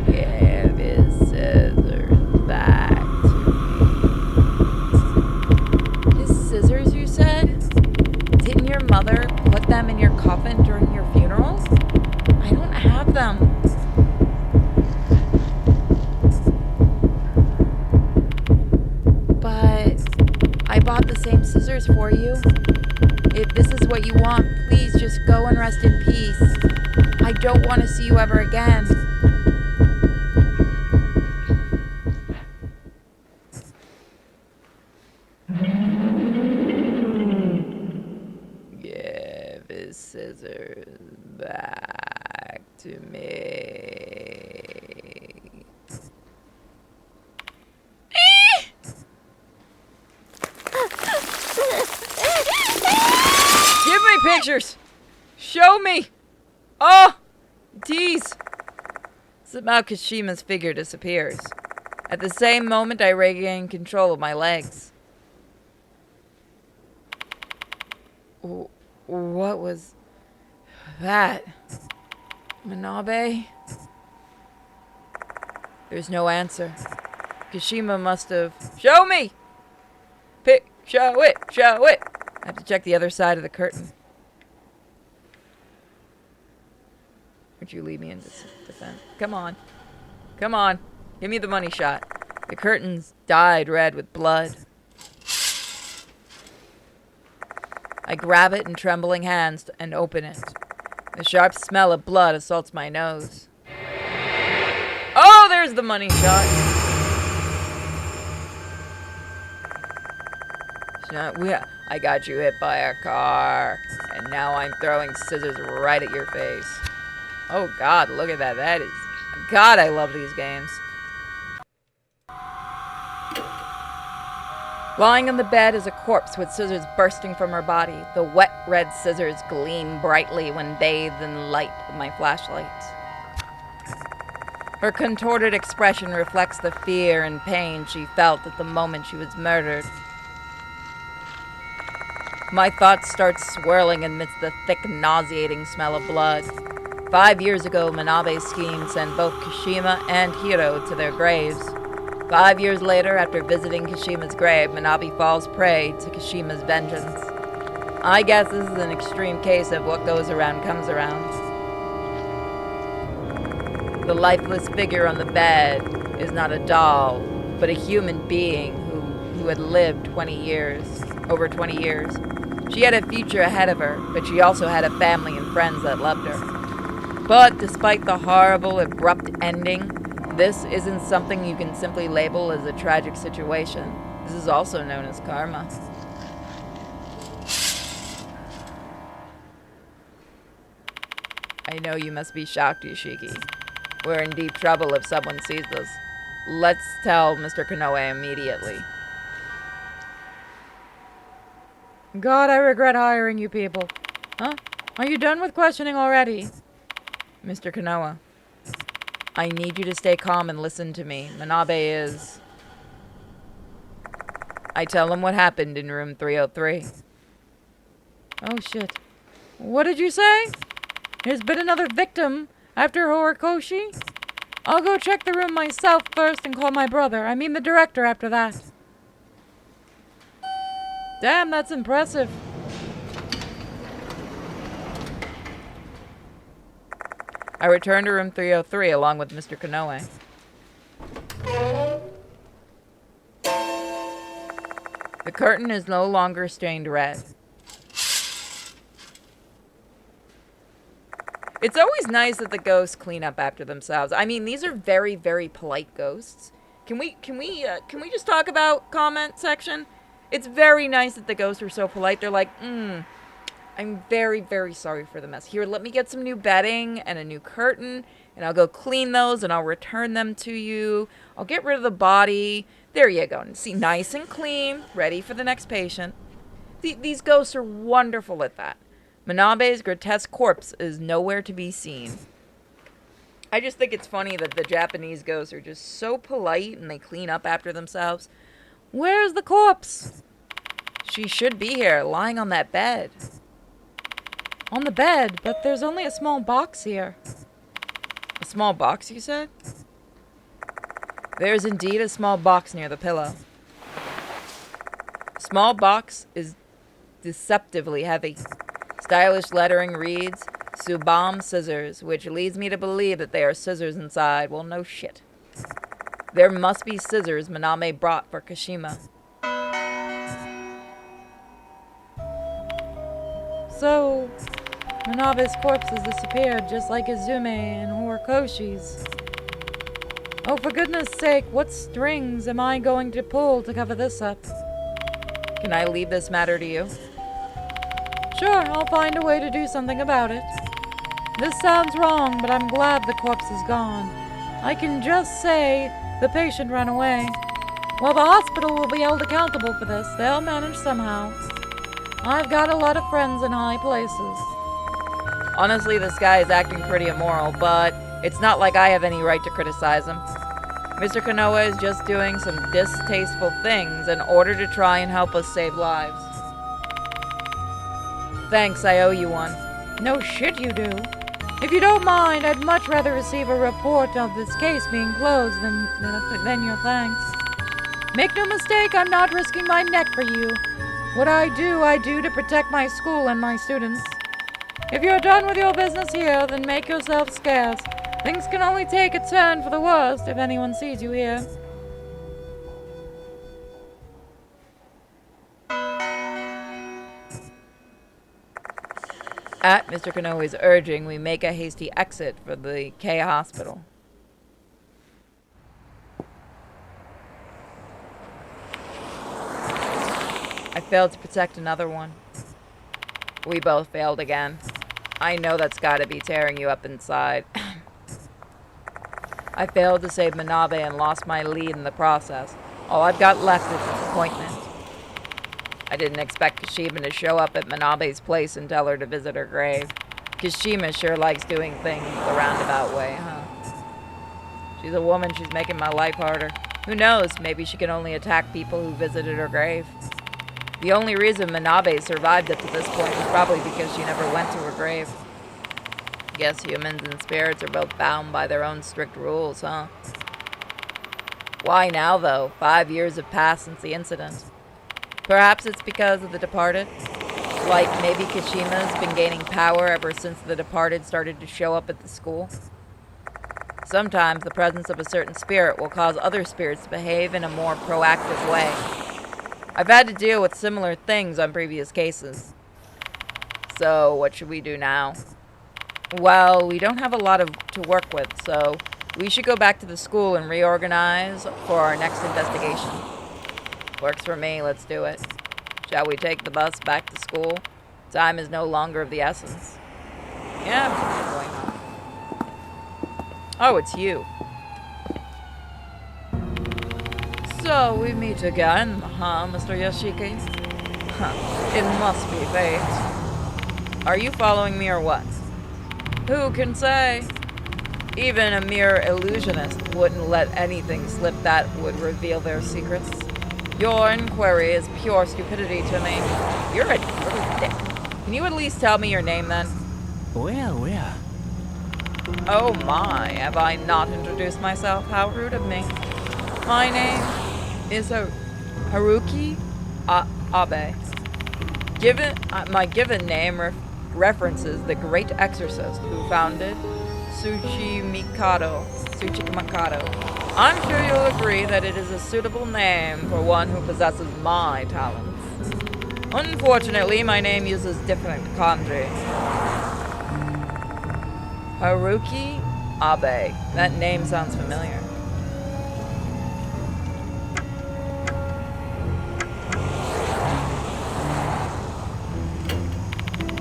Give his scissors back to me. His scissors, you said? Didn't your mother put them in your coffin during your funerals? I don't have them. But I bought the same scissors for you. If this is what you want, please just go and rest in peace. I don't want to see you ever again. Give his scissors back to me. Give me pictures! Show me! Oh! Tease! Somehow Kashima's figure disappears. At the same moment, I regain control of my legs. What was that? Manabe? There's no answer. Kashima must have... Show me! Show it! Show it! I have to check the other side of the curtain. Would you leave me in defense? Come on. Come on. Give me the money shot. The curtain's dyed red with blood. I grab it in trembling hands and open it. The sharp smell of blood assaults my nose. Oh, there's the money shot. I got you hit by a car, and now I'm throwing scissors right at your face. Oh God, look at that. That is... God, I love these games. Lying on the bed is a corpse with scissors bursting from her body. The wet red scissors gleam brightly when bathed in the light of my flashlight. Her contorted expression reflects the fear and pain she felt at the moment she was murdered. My thoughts start swirling amidst the thick, nauseating smell of blood. 5 years ago, Manabe's scheme sent both Kashima and Hiro to their graves. 5 years later, after visiting Kashima's grave, Manabe falls prey to Kashima's vengeance. I guess this is an extreme case of what goes around comes around. The lifeless figure on the bed is not a doll, but a human being who had lived over 20 years. She had a future ahead of her, but she also had a family and friends that loved her. But despite the horrible, abrupt ending, this isn't something you can simply label as a tragic situation. This is also known as karma. I know you must be shocked, Yoshiki. We're in deep trouble if someone sees this. Let's tell Mr. Konoe immediately. God, I regret hiring you people. Huh? Are you done with questioning already? Mr. Konoe, I need you to stay calm and listen to me. Manabe is... I tell him what happened in room 303. Oh shit. What did you say? There's been another victim after Horikoshi? I'll go check the room myself first and call my brother. I mean the director after that. Damn, that's impressive. I return to room 303 along with Mr. Kanoe. The curtain is no longer stained red. It's always nice that the ghosts clean up after themselves. I mean, these are very, very polite ghosts. Can we just talk about comment section? It's very nice that the ghosts are so polite. They're like, I'm very, very sorry for the mess. Here, let me get some new bedding and a new curtain, and I'll go clean those, and I'll return them to you. I'll get rid of the body. There you go. See, nice and clean, ready for the next patient. These ghosts are wonderful at that. Manabe's grotesque corpse is nowhere to be seen. I just think it's funny that the Japanese ghosts are just so polite and they clean up after themselves. Where's the corpse? She should be here, lying on that bed. On the bed, but there's only a small box here. A small box, you said? There is indeed a small box near the pillow. The small box is deceptively heavy. Stylish lettering reads, Subam scissors, which leads me to believe that they are scissors inside. Well, no shit. There must be scissors Maname brought for Kashima. So, Manabe's corpse has disappeared, just like Izume and Horikoshi's. Oh, for goodness sake, what strings am I going to pull to cover this up? Can I leave this matter to you? Sure, I'll find a way to do something about it. This sounds wrong, but I'm glad the corpse is gone. I can just say the patient ran away. Well, the hospital will be held accountable for this. They'll manage somehow. I've got a lot of friends in high places. Honestly, this guy is acting pretty immoral, but it's not like I have any right to criticize him. Mr. Kanoa is just doing some distasteful things in order to try and help us save lives. Thanks, I owe you one. No shit you do. If you don't mind, I'd much rather receive a report of this case being closed than your thanks. Make no mistake, I'm not risking my neck for you. What I do to protect my school and my students. If you're done with your business here, then make yourself scarce. Things can only take a turn for the worst if anyone sees you here. At Mr. Kanoe's urging, we make a hasty exit for the K hospital. I failed to protect another one. We both failed again. I know that's gotta be tearing you up inside. I failed to save Manabe and lost my lead in the process. All I've got left is disappointment. I didn't expect Kashima to show up at Manabe's place and tell her to visit her grave. Kashima sure likes doing things the roundabout way, huh? She's a woman, she's making my life harder. Who knows, maybe she can only attack people who visited her grave. The only reason Manabe survived up to this point was probably because she never went to her grave. Guess humans and spirits are both bound by their own strict rules, huh? Why now, though? 5 years have passed since the incident. Perhaps it's because of the departed? Like maybe Kashima's been gaining power ever since the departed started to show up at the school? Sometimes the presence of a certain spirit will cause other spirits to behave in a more proactive way. I've had to deal with similar things on previous cases. So, what should we do now? Well, we don't have a lot to work with, so we should go back to the school and reorganize for our next investigation. Works for me, let's do it. Shall we take the bus back to school? Time is no longer of the essence. Yeah, why not? Oh, it's you. So, we meet again, huh, Mr. Yoshiki? It must be fate. Are you following me or what? Who can say? Even a mere illusionist wouldn't let anything slip that would reveal their secrets. Your inquiry is pure stupidity to me. You're a little dick. Can you at least tell me your name then? Where? Oh my, have I not introduced myself? How rude of me. My name is Haruki Abe. My given name references the great exorcist who founded Tsuchimikado. I'm sure you'll agree that it is a suitable name for one who possesses my talents. Unfortunately, my name uses different kanji. Haruki Abe. That name sounds familiar.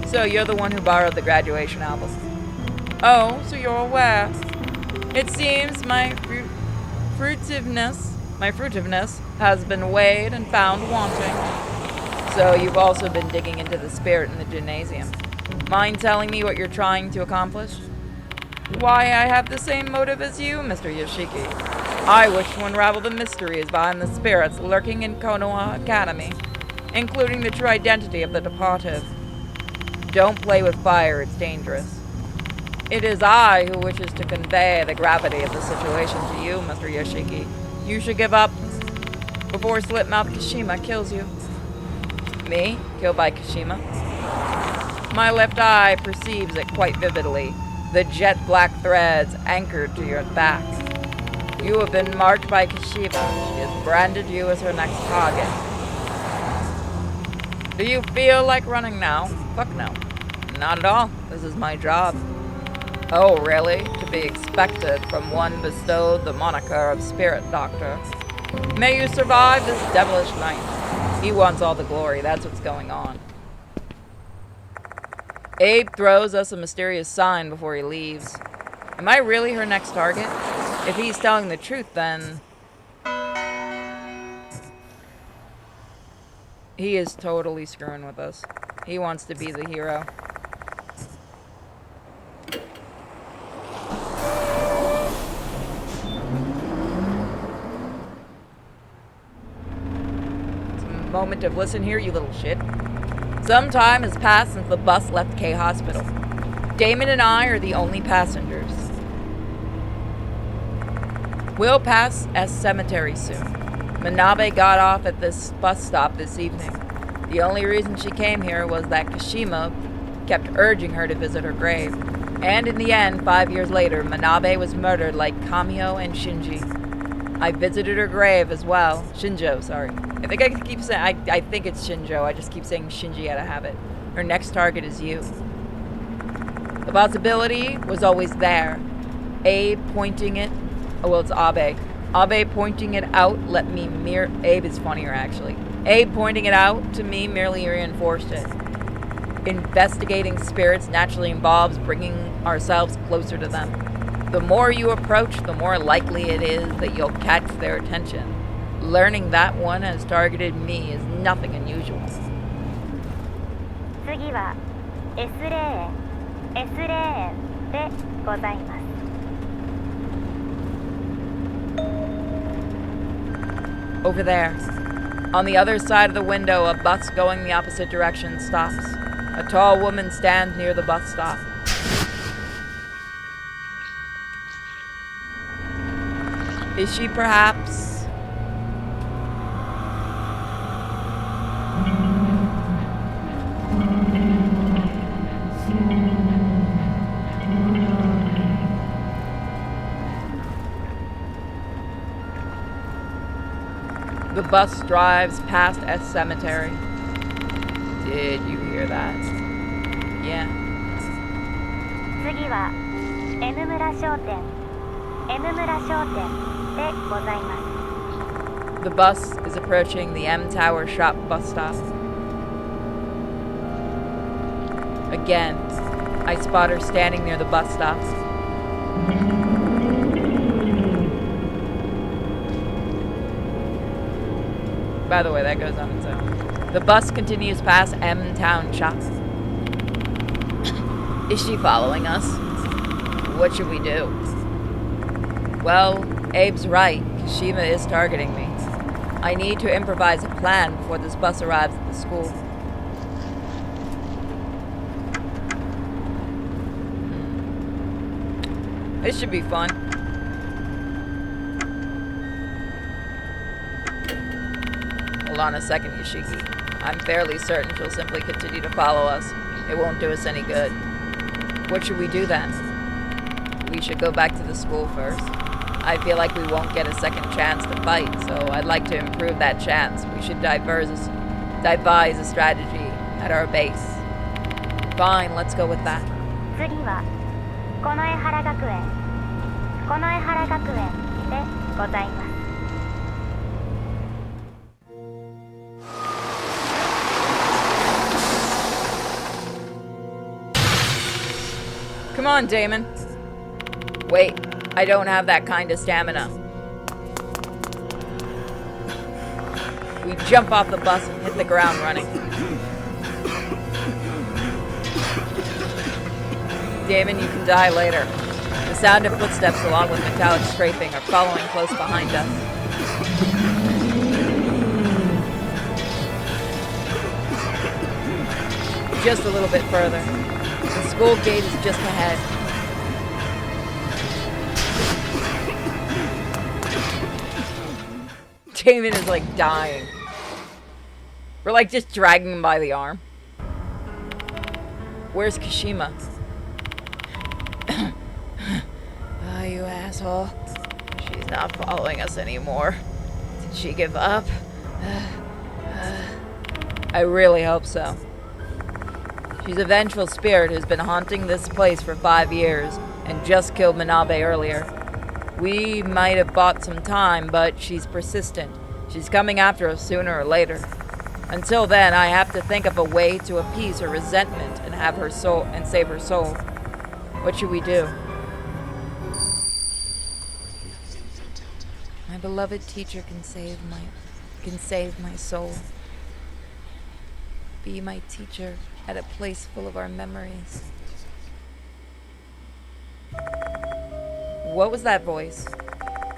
So you're the one who borrowed the graduation album. Oh, so you're aware. It seems my fruitiveness has been weighed and found wanting. So you've also been digging into the spirit in the gymnasium. Mind telling me what you're trying to accomplish? Why, I have the same motive as you, Mr. Yoshiki. I wish to unravel the mysteries behind the spirits lurking in Konoha Academy, including the true identity of the departed. Don't play with fire, it's dangerous. It is I who wishes to convey the gravity of the situation to you, Mr. Yoshiki. You should give up before Slipmouth Kashima kills you. Me? Killed by Kashima? My left eye perceives it quite vividly. The jet black threads anchored to your back. You have been marked by Kashima. She has branded you as her next target. Do you feel like running now? Fuck no. Not at all. This is my job. Oh, really? To be expected from one bestowed the moniker of Spirit Doctor. May you survive this devilish night. He wants all the glory. That's what's going on. Abe throws us a mysterious sign before he leaves. Am I really her next target? If he's telling the truth, then he is totally screwing with us. He wants to be the hero. It's a moment of listen here, you little shit. Some time has passed since the bus left K Hospital. Damon and I are the only passengers. We'll pass S Cemetery soon. Manabe got off at this bus stop this evening. The only reason she came here was that Kashima kept urging her to visit her grave. And in the end, 5 years later, Manabe was murdered like Kamio and Shinji. I visited her grave as well. Shinjo, sorry. I think I keep saying, I think it's Shinjo. I just keep saying Shinji out of habit. Her next target is you. The possibility was always there. Abe pointing it, it's Abe. Abe pointing it out Abe is funnier actually. Abe pointing it out to me merely reinforced it. Investigating spirits naturally involves bringing ourselves closer to them. The more you approach, the more likely it is that you'll catch their attention. Learning that one has targeted me is nothing unusual. 次は S レーン S レーンでございます。 Over there. On the other side of the window, a bus going the opposite direction stops. A tall woman stands near the bus stop. Is she perhaps... The bus drives past S Cemetery. Did you hear that? Yeah. 次は N 村商店 N 村商店でございます。 The bus is approaching the M Tower Shop bus stop. Again, I spot her standing near the bus stop. By the way, that goes on its own. The bus continues past M Town Shop. Is she following us? What should we do? Well, Abe's right. Kashima is targeting me. I need to improvise a plan before this bus arrives at the school. This should be fun. Hold on a second, Yoshiki. I'm fairly certain she'll simply continue to follow us. It won't do us any good. What should we do then? we should go back to the school first. I feel like we won't get a second chance to fight, so I'd like to improve that chance. We should devise a strategy at our base. Fine, let's go with that. 次は近衛原学園近衛原学園でございます。 Come on, Damon. Wait, I don't have that kind of stamina. We jump off the bus and hit the ground running. Damon, you can die later. The sound of footsteps along with metallic scraping are following close behind us. Just a little bit further. The school gate is just ahead. Damon is like dying. We're like just dragging him by the arm. Where's Kashima? Oh, you asshole. She's not following us anymore. Did she give up? I really hope so. She's a vengeful spirit who's been haunting this place for 5 years and just killed Manabe earlier. We might have bought some time, but she's persistent. She's coming after us sooner or later. Until then, I have to think of a way to appease her resentment and have her soul and save her soul. What should we do? My beloved teacher can save my soul. Be my teacher at a place full of our memories. What was that voice?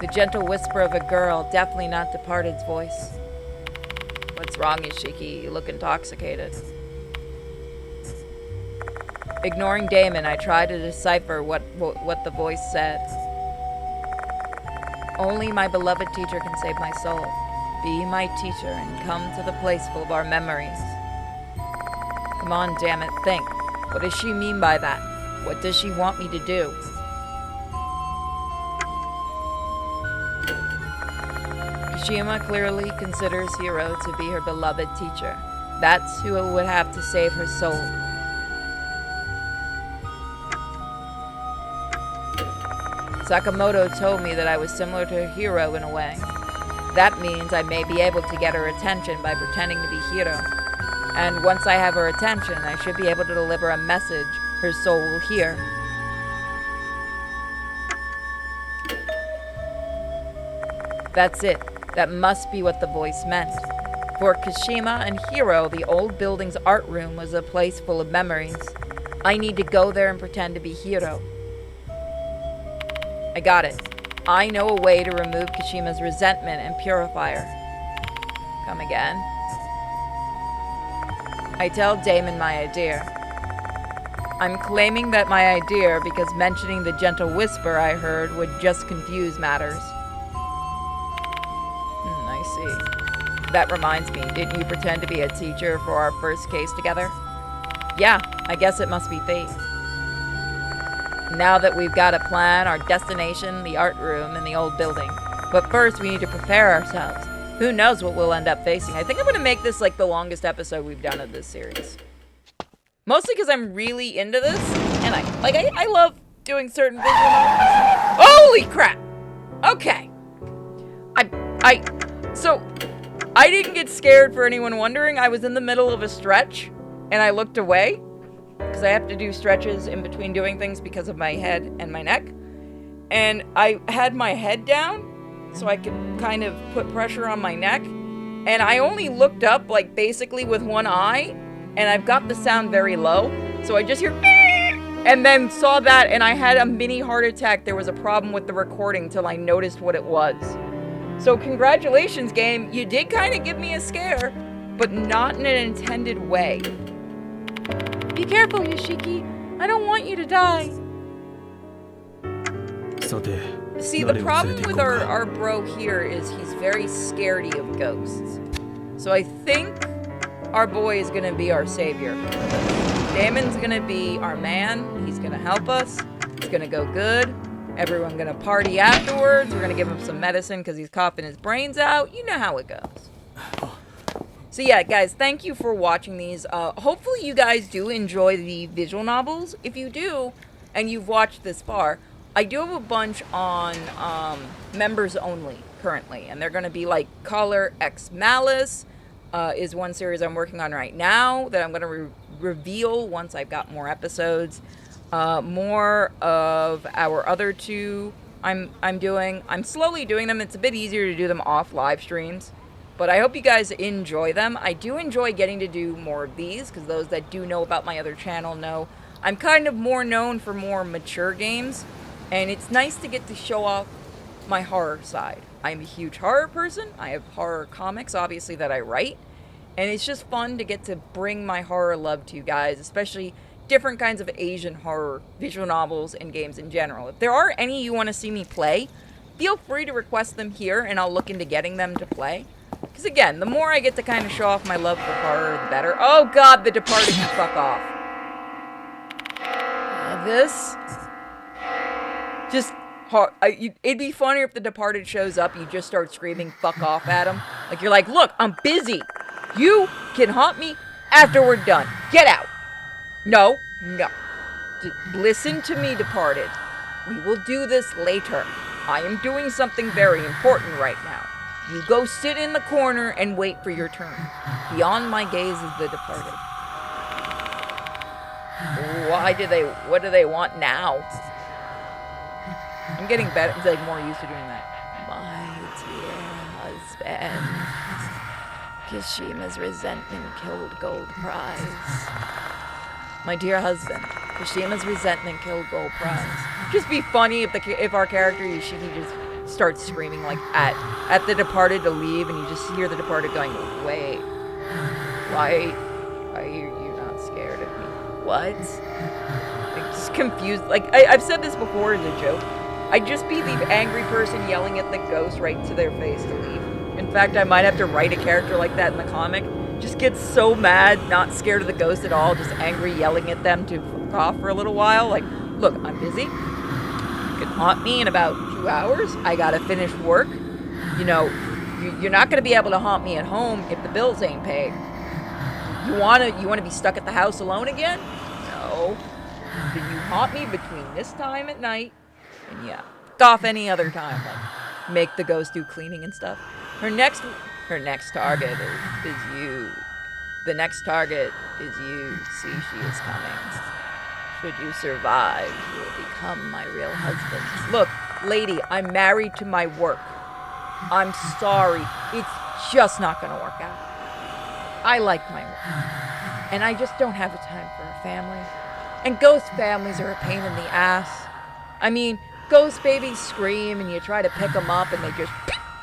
The gentle whisper of a girl, definitely not Departed's voice. What's wrong, Ishiki? You look intoxicated. Ignoring Damon, I try to decipher what the voice said. Only my beloved teacher can save my soul. Be my teacher and come to the place full of our memories. Come on, damn it, think. What does she mean by that? What does she want me to do? Kashima clearly considers Hiro to be her beloved teacher. That's who would have to save her soul. Sakamoto told me that I was similar to Hiro in a way. That means I may be able to get her attention by pretending to be Hiro. And once I have her attention, I should be able to deliver a message her soul will hear. That's it. That must be what the voice meant. For Kashima and Hiro, the old building's art room was a place full of memories. I need to go there and pretend to be Hiro. I got it. I know a way to remove Kashima's resentment and purify her. Come again. I tell Damon my idea. I'm claiming that my idea because mentioning the gentle whisper I heard would just confuse matters. I see. That reminds me, didn't you pretend to be a teacher for our first case together? Yeah, I guess it must be fate. Now that we've got a plan, our destination, the art room, and the old building. But first, we need to prepare ourselves. Who knows what we'll end up facing. I think I'm going to make this like the longest episode we've done of this series. Mostly because I'm really into this, and I love doing certain visual moments. Holy crap! Okay. So, I didn't get scared for anyone wondering. I was in the middle of a stretch, and I looked away. Because I have to do stretches in between doing things because of my head and my neck. And I had my head down so I could kind of put pressure on my neck. And I only looked up like basically with one eye. And I've got the sound very low. So I just hear and then saw that and I had a mini heart attack. There was a problem with the recording till I noticed what it was. So congratulations, game. You did kind of give me a scare, but not in an intended way. Be careful, Yoshiki. I don't want you to die. See, the problem with our bro here is he's very scaredy of ghosts. So I think our boy is going to be our savior. Damon's going to be our man. He's going to help us. It's going to go good. Everyone gonna party afterwards. We're gonna give him some medicine because he's coughing his brains out. You know how it goes. So yeah, guys, thank you for watching these. Hopefully you guys do enjoy the visual novels. If you do, and you've watched this far, I do have a bunch on members only currently. And they're going to be like Color X Malice is one series I'm working on right now that I'm going to reveal once I've got more episodes. More of our other two I'm slowly doing them. It's a bit easier to do them off live streams. But I hope you guys enjoy them. I do enjoy getting to do more of these, because those that do know about my other channel know I'm kind of more known for more mature games. And it's nice to get to show off my horror side. I'm a huge horror person. I have horror comics, obviously, that I write. And it's just fun to get to bring my horror love to you guys, especially different kinds of Asian horror visual novels and games in general. If there are any you want to see me play, feel free to request them here, and I'll look into getting them to play. Because again, the more I get to kind of show off my love for horror, the better. Oh god, The Departed, you fuck off. This... Just... it'd be funnier if The Departed shows up, you just start screaming fuck off at him. Like, you're like, look, I'm busy. You can haunt me after we're done. Get out. No. Listen to me, Departed. We will do this later. I am doing something very important right now. You go sit in the corner and wait for your turn. Beyond my gaze is The Departed. What do they want now? I'm getting better, like more used to doing that. My dear husband, Kishima's resentment killed Gold Prize. My dear husband, Kishima's resentment killed Gold Prize. Just be funny if our character Yoshiki just starts screaming like at The Departed to leave, and you just hear The Departed going, wait, why are you not scared of me? What? Like, just confused. Like, I've said this before as a joke. I'd just be the angry person yelling at the ghost right to their face to leave. In fact, I might have to write a character like that in the comic. Just get so mad, not scared of the ghost at all, just angry yelling at them to fuck off for a little while. Like, look, I'm busy. You can haunt me in about 2 hours. I gotta finish work. You know, you're not gonna be able to haunt me at home if the bills ain't paid. You wanna be stuck at the house alone again? No. Then you haunt me between this time at night and yeah, off any other time, like make the ghost do cleaning and stuff. Her next target is you. The next target is you. See, she is coming. Should you survive, you will become my real husband. Look, lady, I'm married to my work. I'm sorry. It's just not gonna work out. I like my work. And I just don't have the time for a family. And ghost families are a pain in the ass. I mean, ghost babies scream and you try to pick them up and they just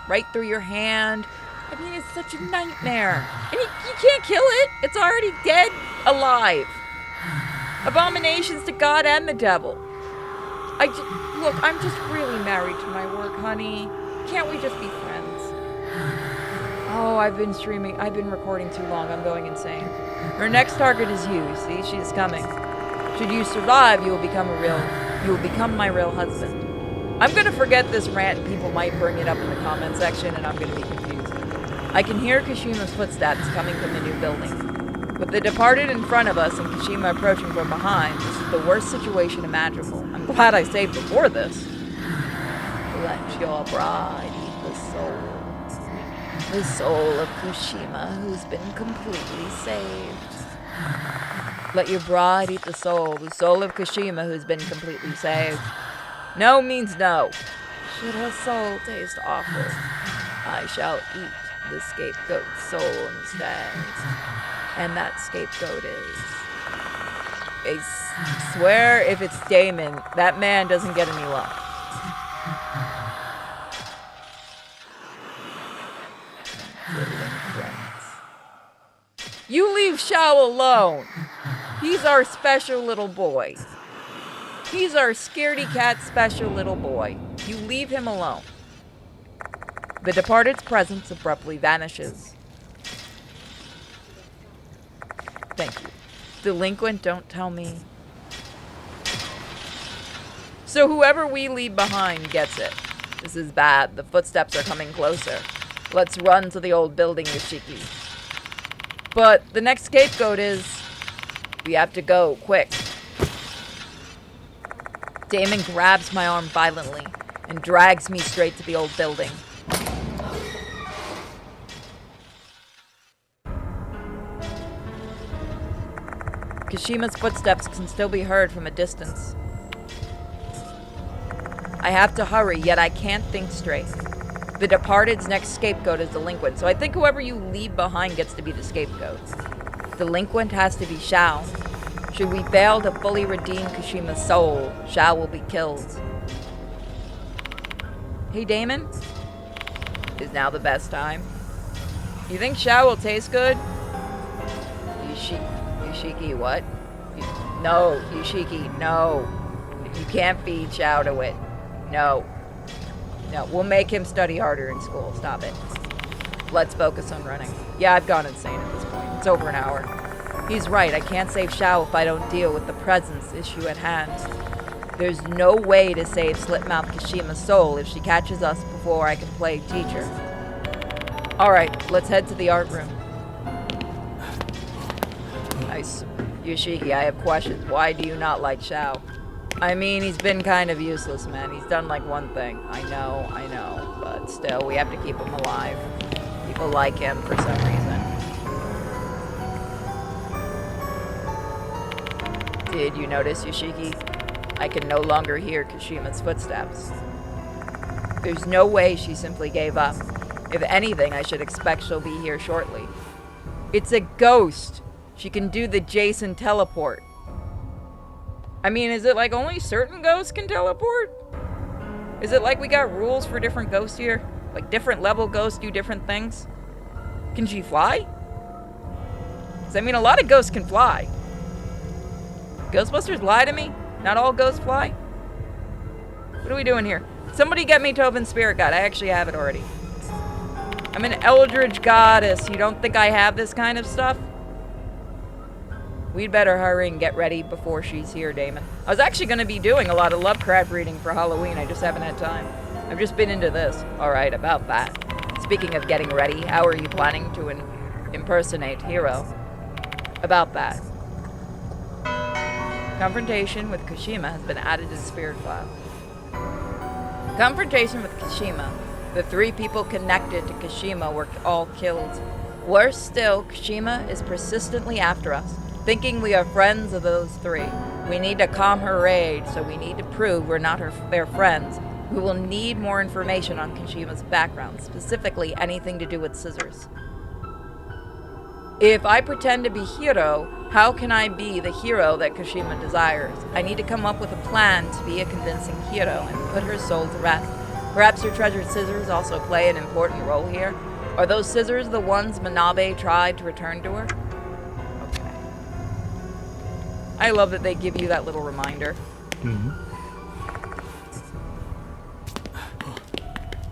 right through your hand. I mean, it's such a nightmare. And you can't kill it. It's already dead, alive. Abominations to God and the devil. Look, I'm just really married to my work, honey. Can't we just be friends? Oh, I've been recording too long. I'm going insane. Her next target is you. See, she's coming. Should you survive, you will become my real husband. I'm gonna forget this rant and people might bring it up in the comment section and I'm gonna be confused. I can hear Kishima's footsteps coming from the new building. With The Departed in front of us and Kishima approaching from behind, this is the worst situation imaginable. I'm glad I saved before this. Let your bride eat the soul of Kishima, who's been completely saved. Let your bride eat the soul of Kishima, who's been completely saved. No means no. Should her soul taste awful, I shall eat the scapegoat's soul instead. And that scapegoat is... I swear if it's Damon, that man doesn't get any love. You leave Shao alone. He's our special little boy. He's our scaredy cat special little boy. You leave him alone. The Departed's presence abruptly vanishes. Thank you. Delinquent, don't tell me. So whoever we leave behind gets it. This is bad. The footsteps are coming closer. Let's run to the old building, Yoshiki. But the next scapegoat is... we have to go, quick. Damon grabs my arm violently and drags me straight to the old building. Kashima's footsteps can still be heard from a distance. I have to hurry, yet I can't think straight. The departed's next scapegoat is delinquent, so I think whoever you leave behind gets to be the scapegoat. Delinquent has to be Shao. Should we fail to fully redeem Kashima's soul, Shao will be killed. Hey Damon? Is now the best time? You think Shao will taste good? Yoshiki, what? No, Yoshiki, no. You can't feed Shao to it. No. No, we'll make him study harder in school. Stop it. Let's focus on running. Yeah, I've gone insane at this point. It's over an hour. He's right, I can't save Shao if I don't deal with the presence issue at hand. There's no way to save Slipmouth Kashima's soul if she catches us before I can play teacher. Alright, let's head to the art room. Nice. Yoshiki, I have questions. Why do you not like Shao? I mean, he's been kind of useless, man. He's done like one thing. I know. But still, we have to keep him alive. People like him for some reason. Did you notice, Yoshiki? I can no longer hear Kashima's footsteps. There's no way she simply gave up. If anything, I should expect she'll be here shortly. It's a ghost! She can do the Jason teleport. I mean, is it like only certain ghosts can teleport? Is it like we got rules for different ghosts here? Like different level ghosts do different things? Can she fly? 'Cause I mean, a lot of ghosts can fly. Ghostbusters lie to me? Not all ghosts fly? What are we doing here? Somebody get me Tobin's spirit guide. I actually have it already. I'm an eldritch goddess. You don't think I have this kind of stuff? We'd better hurry and get ready before she's here, Damon. I was actually going to be doing a lot of Lovecraft reading for Halloween. I just haven't had time. I've just been into this. Alright, about that. Speaking of getting ready, how are you planning to impersonate Hiro? About that. Confrontation with Kashima has been added to the spirit file. Confrontation with Kashima. The 3 people connected to Kashima were all killed. Worse still, Kashima is persistently after us, thinking we are friends of those 3. We need to calm her rage, so we need to prove we're not their friends. We will need more information on Kashima's background, specifically anything to do with scissors. If I pretend to be Hiro, how can I be the hero that Kashima desires? I need to come up with a plan to be a convincing Hiro and put her soul to rest. Perhaps her treasured scissors also play an important role here? Are those scissors the ones Manabe tried to return to her? Okay. I love that they give you that little reminder. Mm-hmm.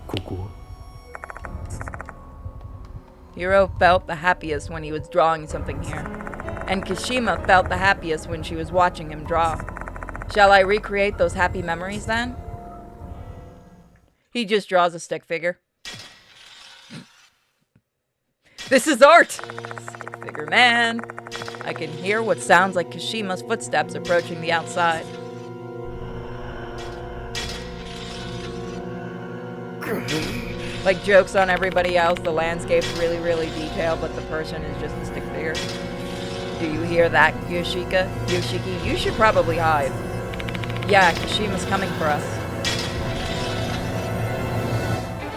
ここ Hiro felt the happiest when he was drawing something here, and Kashima felt the happiest when she was watching him draw. Shall I recreate those happy memories then? He just draws a stick figure. This is art! Stick figure man. I can hear what sounds like Kashima's footsteps approaching the outside. Like jokes on everybody else, the landscape's really, really detailed, but the person is just a stick figure. Do you hear that, Yoshiki? You should probably hide. Yeah, Kashima's coming for us.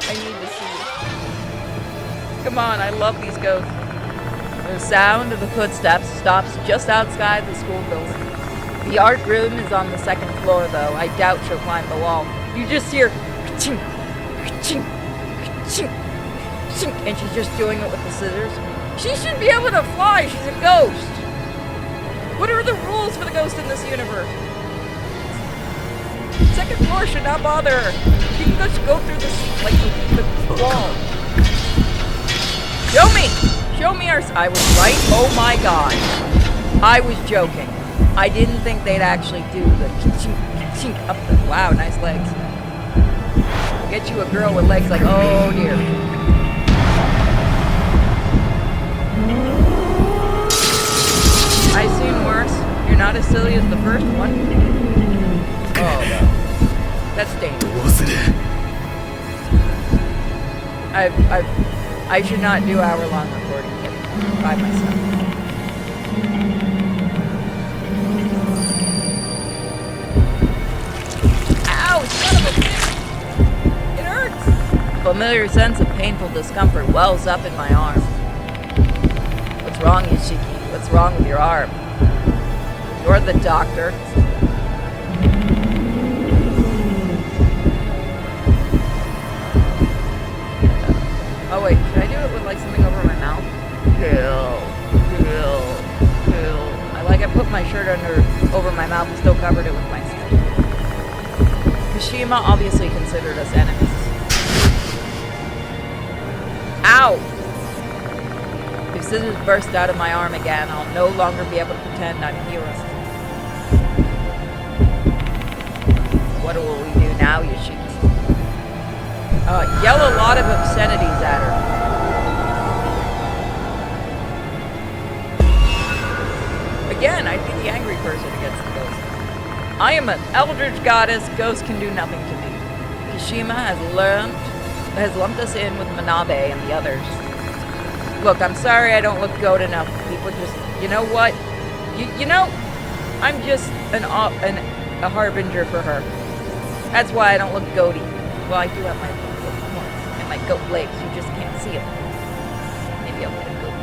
I need to see. Come on, I love these ghosts. The sound of the footsteps stops just outside the school building. The art room is on the 2nd floor, though. I doubt she'll climb the wall. You just hear ka-ching, ka-ching, ka-ching, ka-ching, and she's just doing it with the scissors. She should be able to fly. She's a ghost. What are the rules for the ghost in this universe? 2nd floor should not bother her. She can just go through this, like, the wall. Show me! Show me our... I was right. Oh my god. I was joking. I didn't think they'd actually do the... Chink up the, wow, nice legs. Get you a girl with legs like, oh dear. I've seen worse. You're not as silly as the first one. Oh no. That's dangerous. どうする I should not do hour-long recordings anymore by myself. Ow, son of a bitch! It hurts! A familiar sense of painful discomfort wells up in my arm. What's wrong, Yoshiki? What's wrong with your arm? You're the doctor. Oh wait, should I do it with like something over my mouth? Kill. I put my shirt over my mouth and still covered it with my skin. Kashima obviously considered us enemies. Ow! If scissors burst out of my arm again, I'll no longer be able to pretend I'm a hero. What will we do now, Yoshiki? Yell a lot of obscenities at her. Again, I'd be the angry person against the ghost. I am an eldritch goddess. Ghosts can do nothing to me. Kashima has lumped us in with Manabe and the others. Look, I'm sorry I don't look goat enough. People just, you know what? You know, I'm just a harbinger for her. That's why I don't look goaty. Well, I do have my horns and my goat legs. You just can't see them. Maybe I'll get a goat.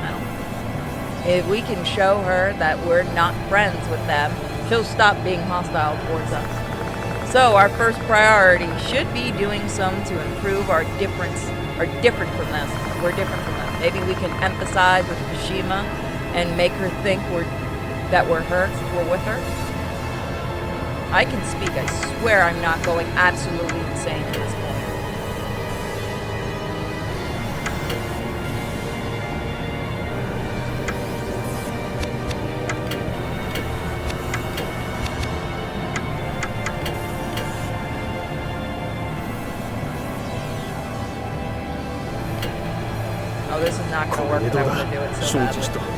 I don't know. If we can show her that we're not friends with them, she'll stop being hostile towards us. So our first priority should be doing some to improve our different from them. We're different from them. Maybe we can emphasize with Kashima and make her think we're with her. I can speak. I swear I'm not going absolutely insane at this point. Oh, this is not going to work, but I want to do it so 承知した badly.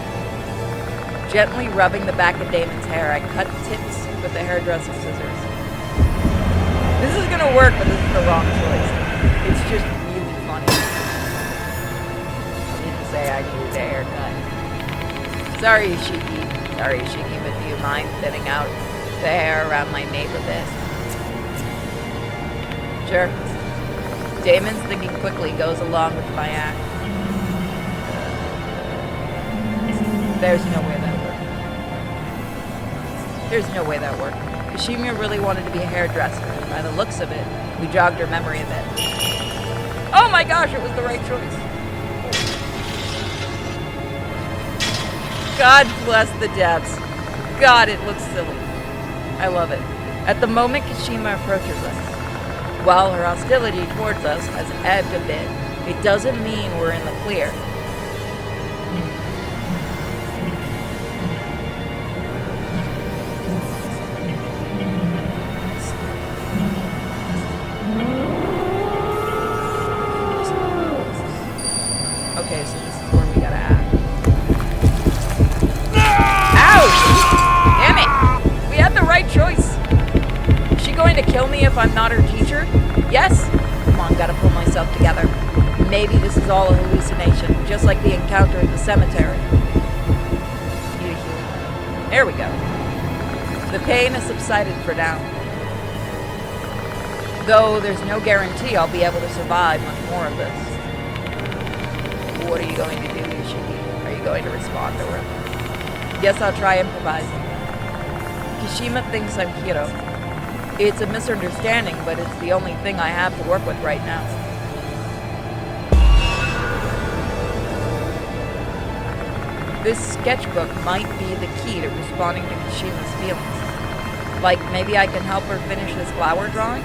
Gently rubbing the back of Damon's hair, I cut tips with the hairdressing scissors. This is gonna work, but this is the wrong choice. It's just really funny. I didn't say I needed a haircut. Sorry, Yoshiki, but do you mind thinning out the hair around my nape a bit? Sure. Damon's thinking quickly goes along with my act. There's no way that worked. There's no way that worked. Kashima really wanted to be a hairdresser, and by the looks of it, we jogged her memory a bit. Oh my gosh, it was the right choice. God bless the depths. God, it looks silly. I love it. At the moment Kashima approaches us, while her hostility towards us has ebbed a bit, it doesn't mean we're in the clear. Okay, so this is where we gotta act. Ow! Damn it! We had the right choice. Is she going to kill me if I'm not her teacher? Yes? Come on, gotta pull myself together. Maybe this is all a hallucination, just like the encounter at the cemetery. There we go. The pain has subsided for now. Though there's no guarantee I'll be able to survive much more of this. What are you going to do, Yoshiki? Are you going to respond to her? Guess I'll try improvising. Kashima thinks I'm Hiro. It's a misunderstanding, but it's the only thing I have to work with right now. This sketchbook might be the key to responding to Kashima's feelings. Like, maybe I can help her finish this flower drawing?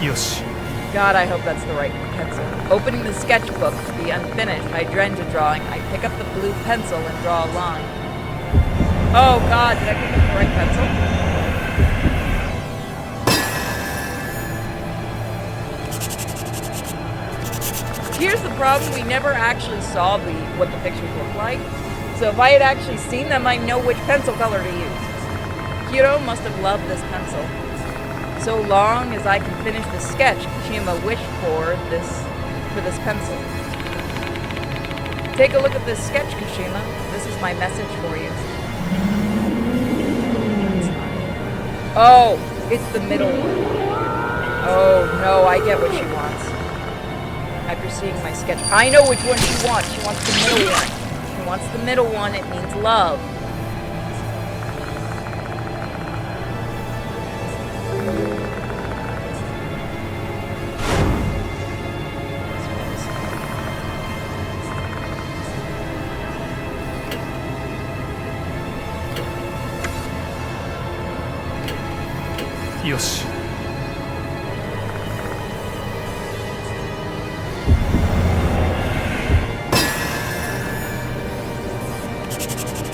よし God, I hope that's the right pencil. Opening the sketchbook, the unfinished hydrangea drawing, I pick up the blue pencil and draw a line. Oh God, did I pick up the right pencil? Here's the problem, we never actually saw what the pictures look like. So if I had actually seen them, I know which pencil color to use. Hiro must have loved this pencil. So long as I can finish the sketch, Kashima wished for this pencil. Take a look at this sketch, Kashima. This is my message for you. Oh, it's the middle one. Oh no, I get what she wants. After seeing my sketch, I know which one she wants. She wants the middle one. She wants the middle one. It means love. Yosh.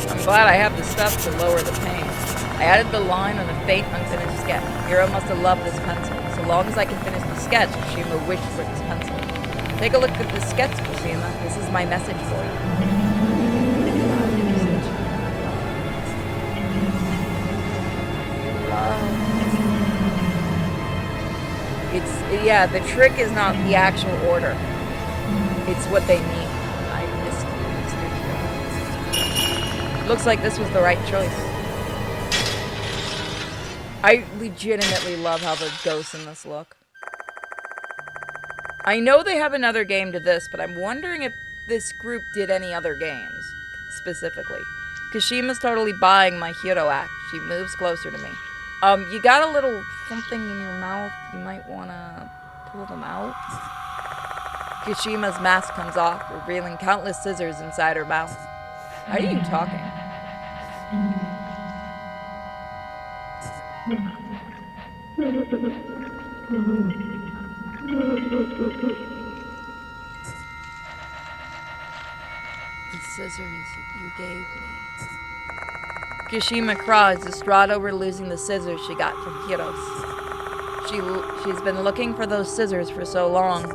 I'm glad I have the stuff to lower the pain. I added the line on a faint, unfinished sketch. Hiro must have loved this pencil. So long as I can finish the sketch, Kashima wished for this pencil. Take a look at this sketch, Kashima. This is my message for you. Yeah, the trick is not the actual order. It's what they mean. I missed you. Looks like this was the right choice. I legitimately love how the ghosts in this look. I know they have another game to this, but I'm wondering if this group did any other games, specifically. Kashima's totally buying my Hiro act. She moves closer to me. You got a little something in your mouth. You might want to pull them out. Kashima's mask comes off, revealing countless scissors inside her mouth. How are you talking? The scissors you gave me. Kashima cries, distraught over losing the scissors she got from Hiros. She's been looking for those scissors for so long.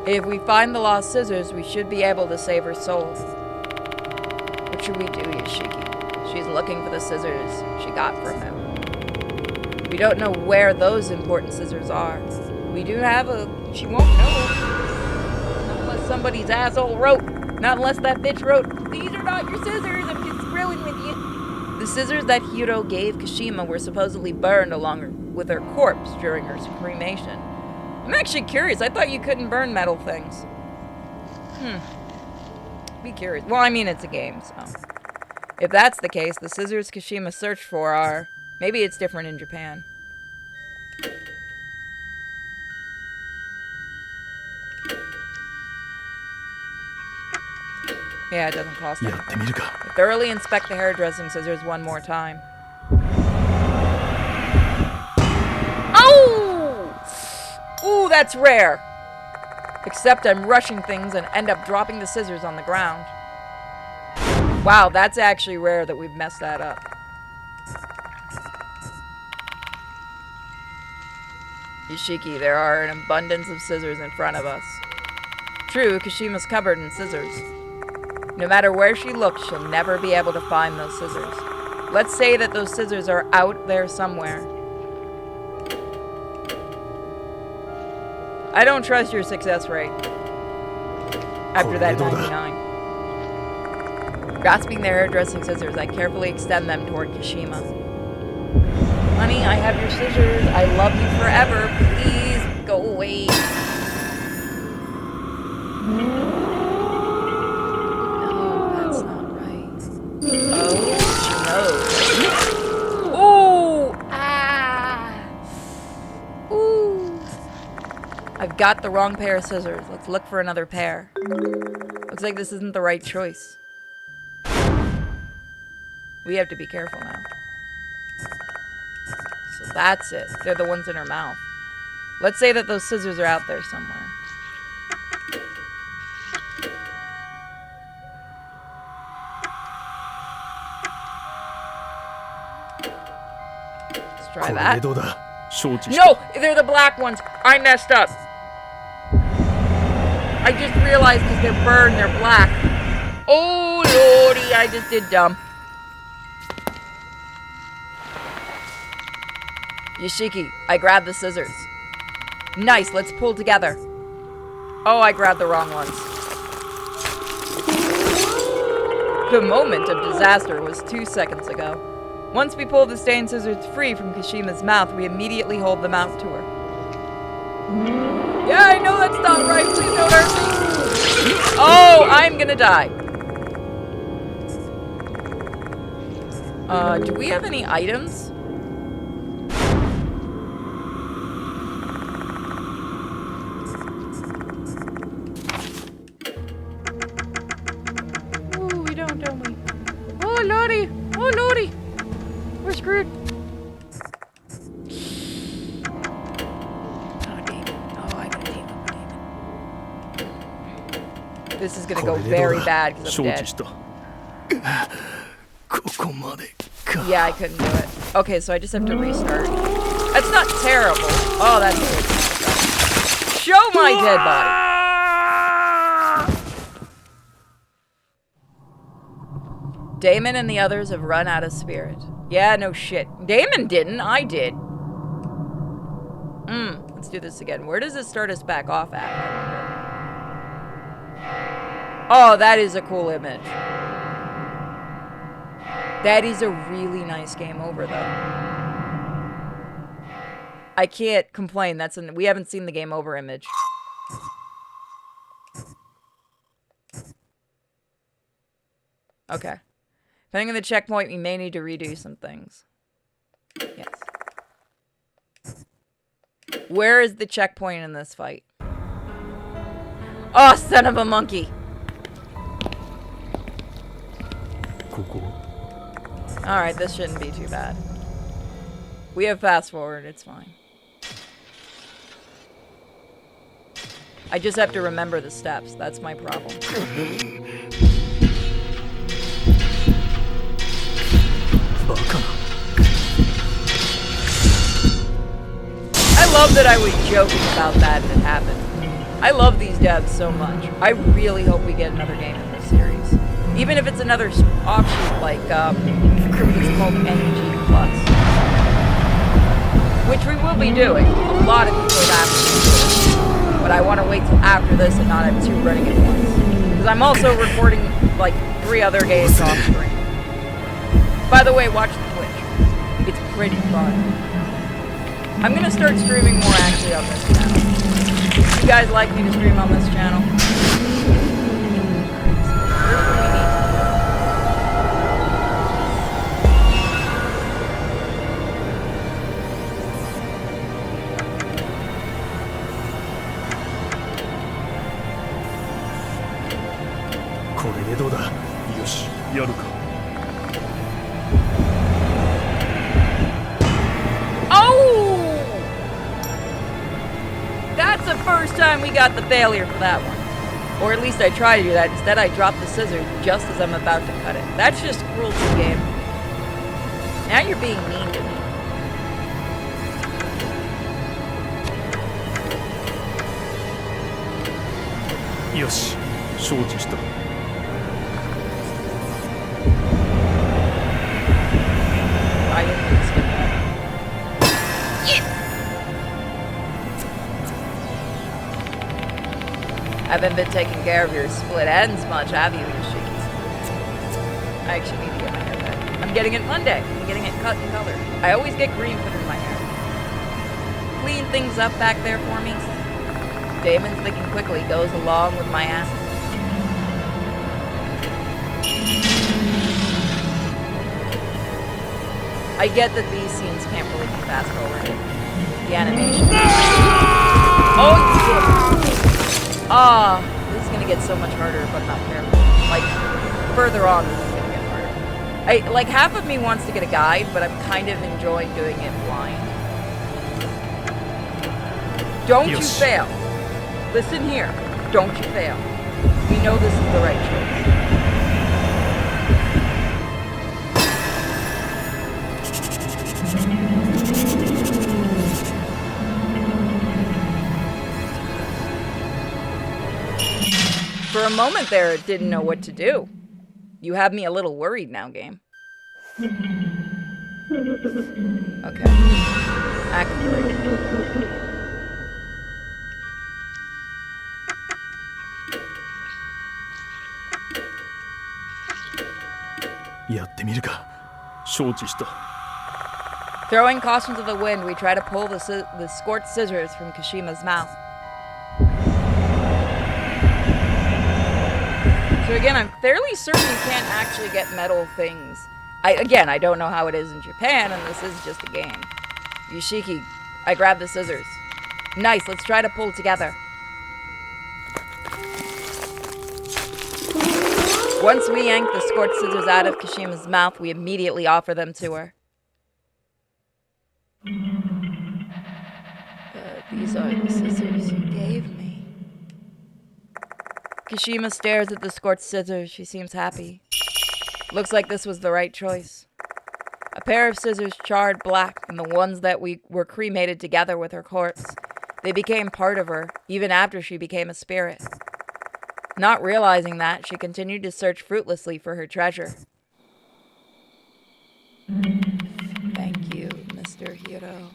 If we find the lost scissors, we should be able to save her soul. What should we do, Yoshiki? She's looking for the scissors she got from him. We don't know where those important scissors are. We do have she won't know. Not unless somebody's asshole wrote. Not unless that bitch wrote, these are not your scissors, I'm just screwing with you. The scissors that Hiro gave Kashima were supposedly burned along with her corpse during her cremation. I'm actually curious. I thought you couldn't burn metal things. Be curious. Well, I mean, it's a game, so. If that's the case, the scissors Kashima searched for are... Maybe it's different in Japan. Yeah, it doesn't cost anything. Thoroughly inspect the hairdressing scissors one more time. Oh! Ooh, that's rare. Except I'm rushing things and end up dropping the scissors on the ground. Wow, that's actually rare that we've messed that up. Yoshiki, there are an abundance of scissors in front of us. True, Kashima's covered in scissors. No matter where she looks, she'll never be able to find those scissors. Let's say that those scissors are out there somewhere. I don't trust your success rate. After that 99. Grasping the hairdressing scissors, I carefully extend them toward Kashima. Honey, I have your scissors. I love you forever. Please go away. I've got the wrong pair of scissors. Let's look for another pair. Looks like this isn't the right choice. We have to be careful now. So that's it. They're the ones in her mouth. Let's say that those scissors are out there somewhere. Let's try that. No! They're the black ones! I messed up! I just realized because they're burned, they're black. Oh lordy, I just did dumb. Yoshiki, I grabbed the scissors. Nice, let's pull together. Oh, I grabbed the wrong ones. The moment of disaster was 2 seconds ago. Once we pull the stained scissors free from Kashima's mouth, we immediately hold them out to her. Yeah, I know that's not right. Please don't hurt me. Oh, I'm gonna die. Do we have any items? Ooh, we don't we? Oh, lordy. Oh, lordy. We're screwed. This is gonna go very bad because I'm dead. Yeah, I couldn't do it. Okay, so I just have to restart. That's not terrible. Oh, that's good. Show my dead body. Damon and the others have run out of spirit. Yeah, no shit. Damon didn't. I did. Let's do this again. Where does it start us back off at? Oh, that is a cool image. That is a really nice game over, though. I can't complain. We haven't seen the game over image. Okay. Depending on the checkpoint, we may need to redo some things. Yes. Where is the checkpoint in this fight? Oh, son of a monkey! Alright, this shouldn't be too bad. We have fast forward, it's fine. I just have to remember the steps, that's my problem. I love that I was joking about that and it happened. I love these devs so much. I really hope we get another game in this series. Even if it's another offshoot like, I think it's called NG+. Which we will be doing. A lot of people have asked me to do it. But I want to wait till after this and not have 2 running at once. Because I'm also recording, like, 3 other games off screen. By the way, watch the Twitch. It's pretty fun. I'm gonna start streaming more actually on this channel. You guys like me to stream on this channel? Time we got the failure for that one. Or at least I try to do that. Instead I drop the scissors just as I'm about to cut it. That's just cruelty, game. Now you're being mean to me. Yoshi, 承知した。I didn't expect that. Haven't been taking care of your split ends much, have you, Yoshiki? I actually need to get my hair cut. I'm getting it Monday. I'm getting it cut and colored. I always get green put in my hair. Clean things up back there for me. Damon's thinking quickly goes along with my ass. I get that these scenes can't really be fast forwarded. The animation. Oh, yeah. Ah, this is gonna get so much harder if I'm not careful. Like, further on, this is gonna get harder. Like, half of me wants to get a guide, but I'm kind of enjoying doing it blind. Don't you Yes. fail. Listen here. Don't you fail. We know this is the right choice. For a moment there, it didn't know what to do. You have me a little worried now, game. Okay. Act 3.やってみるか。承知した。 Throwing caution to the wind, we try to pull the scorched scissors from Kashima's mouth. So again, I'm fairly certain you can't actually get metal things. I don't know how it is in Japan, and this is just a game. Yoshiki, I grab the scissors. Nice, let's try to pull together. Once we yank the scorched scissors out of Kashima's mouth, we immediately offer them to her. These are the scissors you gave me. Kashima stares at the scorched scissors. She seems happy. Looks like this was the right choice. A pair of scissors charred black, and the ones that were cremated together with her corpse. They became part of her, even after she became a spirit. Not realizing that, she continued to search fruitlessly for her treasure. Thank you, Mr. Hiro.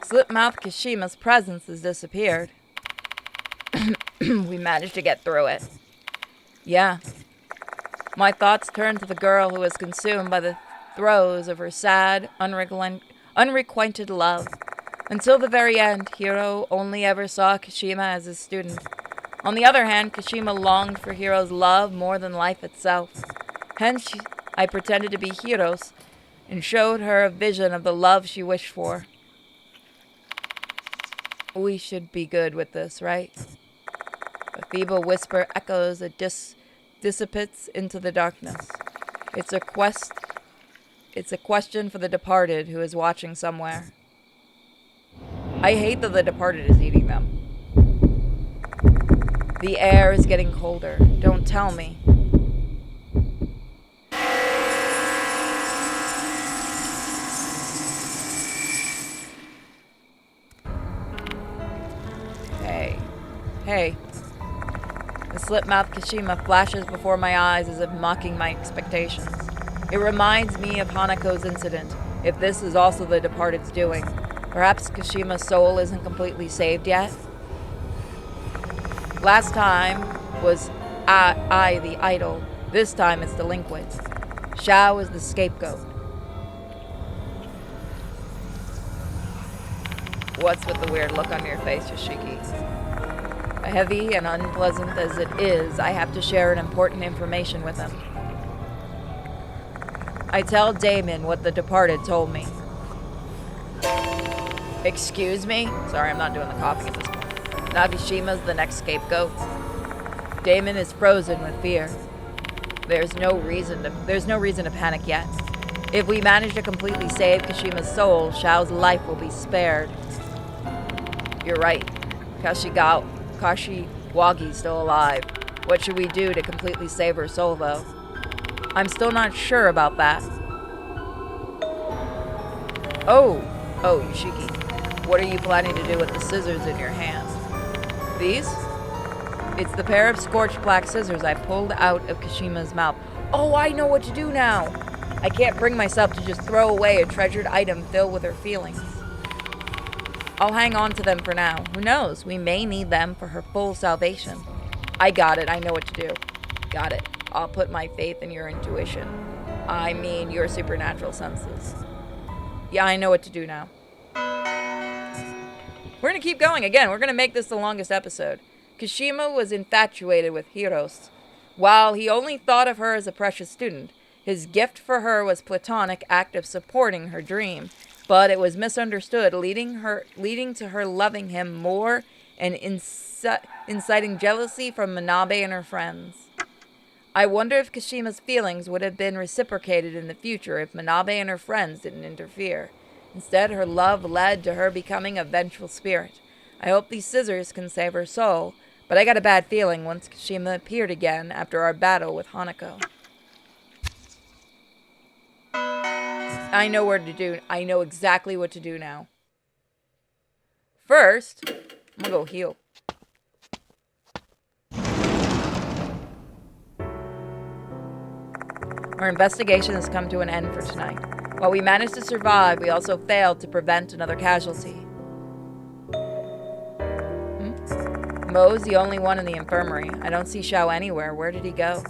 Slipmouth Kashima's presence has disappeared. We managed to get through it. Yeah. My thoughts turned to the girl who was consumed by the throes of her sad, unrequited love. Until the very end, Hiro only ever saw Kashima as his student. On the other hand, Kashima longed for Hiro's love more than life itself. Hence, I pretended to be Hiro's and showed her a vision of the love she wished for. We should be good with this, right? A feeble whisper echoes and dissipates into the darkness. It's a question for the departed who is watching somewhere. I hate that the departed is eating them. The air is getting colder. Don't tell me. Hey. The slip-mouthed Kashima flashes before my eyes as if mocking my expectations. It reminds me of Hanako's incident, if this is also the departed's doing. Perhaps Kashima's soul isn't completely saved yet? Last time was I the idol. This time it's delinquent. Shao is the scapegoat. What's with the weird look on your face, Yoshiki? Heavy and unpleasant as it is, I have to share an important information with him. I tell Damon what the departed told me. Excuse me? Sorry, I'm not doing the coughing at this point. Nabishima's the next scapegoat. Damon is frozen with fear. There's no reason to panic yet. If we manage to completely save Kashima's soul, Shao's life will be spared. You're right. Kashiwagi's still alive. What should we do to completely save her soul, though? I'm still not sure about that. Oh, Yoshiki. What are you planning to do with the scissors in your hand? These? It's the pair of scorched black scissors I pulled out of Kashima's mouth. Oh, I know what to do now. I can't bring myself to just throw away a treasured item filled with her feelings. I'll hang on to them for now. Who knows? We may need them for her full salvation. I got it. I know what to do. Got it. I'll put my faith in your intuition. I mean, your supernatural senses. Yeah, I know what to do now. We're going to keep going. Again, we're going to make this the longest episode. Kashima was infatuated with Hiros. While he only thought of her as a precious student, his gift for her was platonic act of supporting her dream. but it was misunderstood, leading to her loving him more and inciting jealousy from Manabe and her friends. I wonder if Kashima's feelings would have been reciprocated in the future if Manabe and her friends didn't interfere. Instead, her love led to her becoming a vengeful spirit. I hope these scissors can save her soul, but I got a bad feeling once Kashima appeared again after our battle with Hanako. I know exactly what to do now. First, I'm gonna go heal. Our investigation has come to an end for tonight. While we managed to survive, we also failed to prevent another casualty. Mo's the only one in the infirmary. I don't see Xiao anywhere. Where did he go?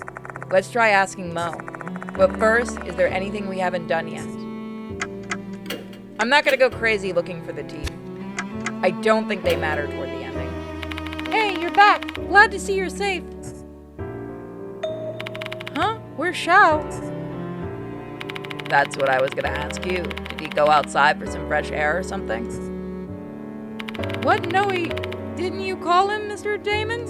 Let's try asking Mo. But first, is there anything we haven't done yet? I'm not gonna go crazy looking for the teeth. I don't think they matter toward the ending. Hey, you're back. Glad to see you're safe. Huh? Where's Xiao? That's what I was gonna ask you. Did he go outside for some fresh air or something? What? No, didn't you call him, Mr. Damon?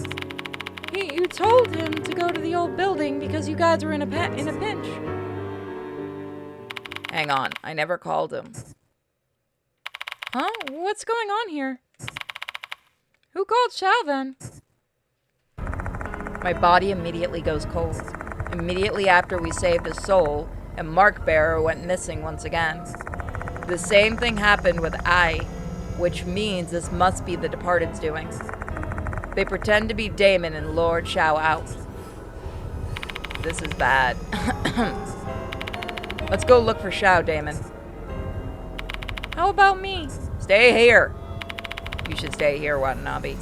You told him to go to the old building because you guys were in a pinch. Hang on, I never called him. Huh? What's going on here? Who called Xiao then? My body immediately goes cold. Immediately after we saved his soul, and Mark Bearer went missing once again. The same thing happened with I, which means this must be the Departed's doing. They pretend to be Damon and Lord Xiao out. This is bad. Let's go look for Xiao, Damon. How about me? Stay here. You should stay here, Watanabe.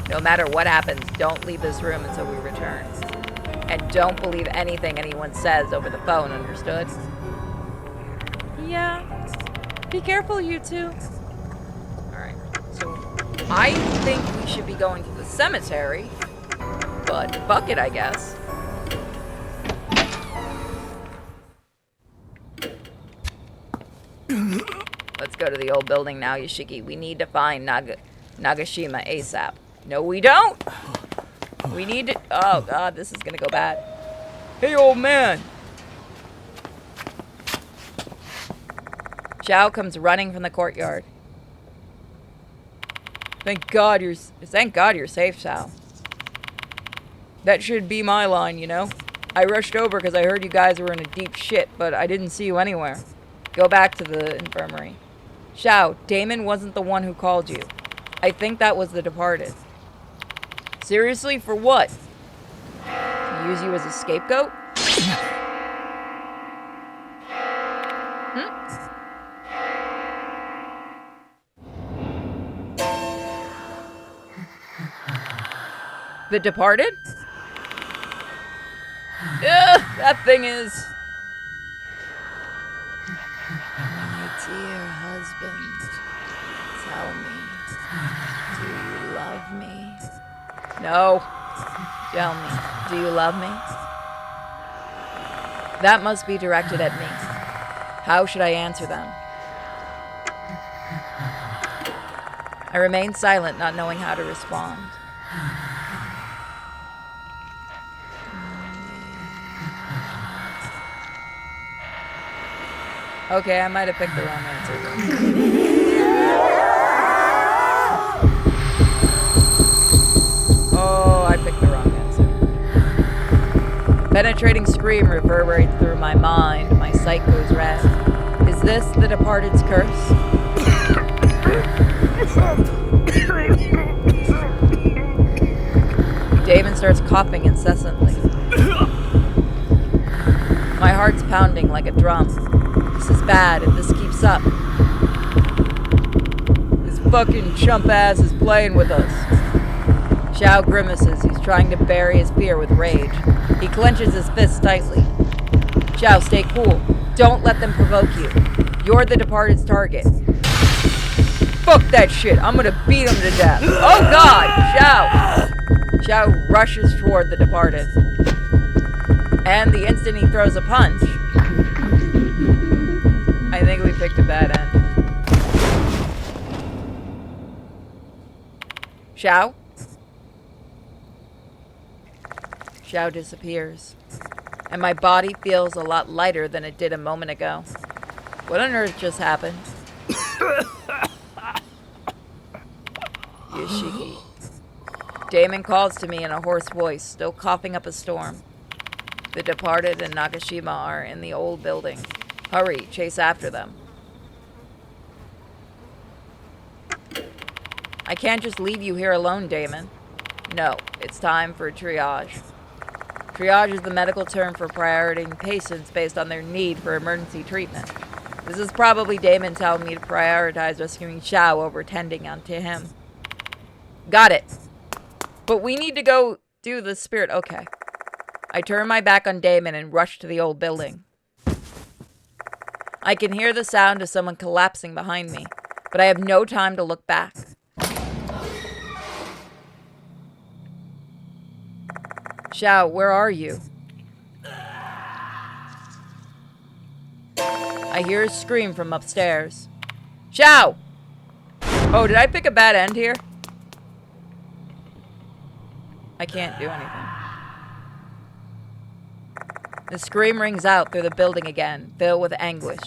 No matter what happens, don't leave this room until we return. And don't believe anything anyone says over the phone, understood? Yeah. Be careful, you two. Alright, so I think we should be going to the cemetery, but fuck it, I guess. Let's go to the old building now, Yoshiki. We need to find Nagashima ASAP. No, we don't! We need to... Oh, God, this is gonna go bad. Hey, old man! Xiao comes running from the courtyard. Thank God you're safe, Xiao. That should be my line, you know? I rushed over because I heard you guys were in a deep shit, but I didn't see you anywhere. Go back to the infirmary. Xiao, Damon wasn't the one who called you. I think that was the Departed. Seriously, for what? To use you as a scapegoat? The Departed? Ugh, that thing is... My dear husband, tell me, do you love me? No. Tell me, do you love me? That must be directed at me. How should I answer them? I remained silent, not knowing how to respond. Okay, I might have picked the wrong answer. Oh, I picked the wrong answer. A penetrating scream reverberates through my mind. My sight goes red. Is this the Departed's curse? Damon starts coughing incessantly. My heart's pounding like a drum. This is bad if this keeps up. This fucking chump ass is playing with us. Xiao grimaces. He's trying to bury his fear with rage. He clenches his fists tightly. Xiao, stay cool. Don't let them provoke you. You're the Departed's target. Fuck that shit. I'm gonna beat him to death. Oh God! Xiao! Xiao rushes toward the Departed. And the instant he throws a punch, I think we picked a bad end. Xiao? Xiao disappears. And my body feels a lot lighter than it did a moment ago. What on earth just happened? Yoshiki. Damon calls to me in a hoarse voice, still coughing up a storm. The departed and Nagashima are in the old building. Hurry, chase after them. I can't just leave you here alone, Damon. No, it's time for triage. Triage is the medical term for prioritizing patients based on their need for emergency treatment. This is probably Damon telling me to prioritize rescuing Xiao over tending onto him. Got it. But we need to go do the spirit. Okay. I turn my back on Damon and rush to the old building. I can hear the sound of someone collapsing behind me, but I have no time to look back. Xiao, where are you? I hear a scream from upstairs. Xiao! Oh, did I pick a bad end here? I can't do anything. The scream rings out through the building again, filled with anguish.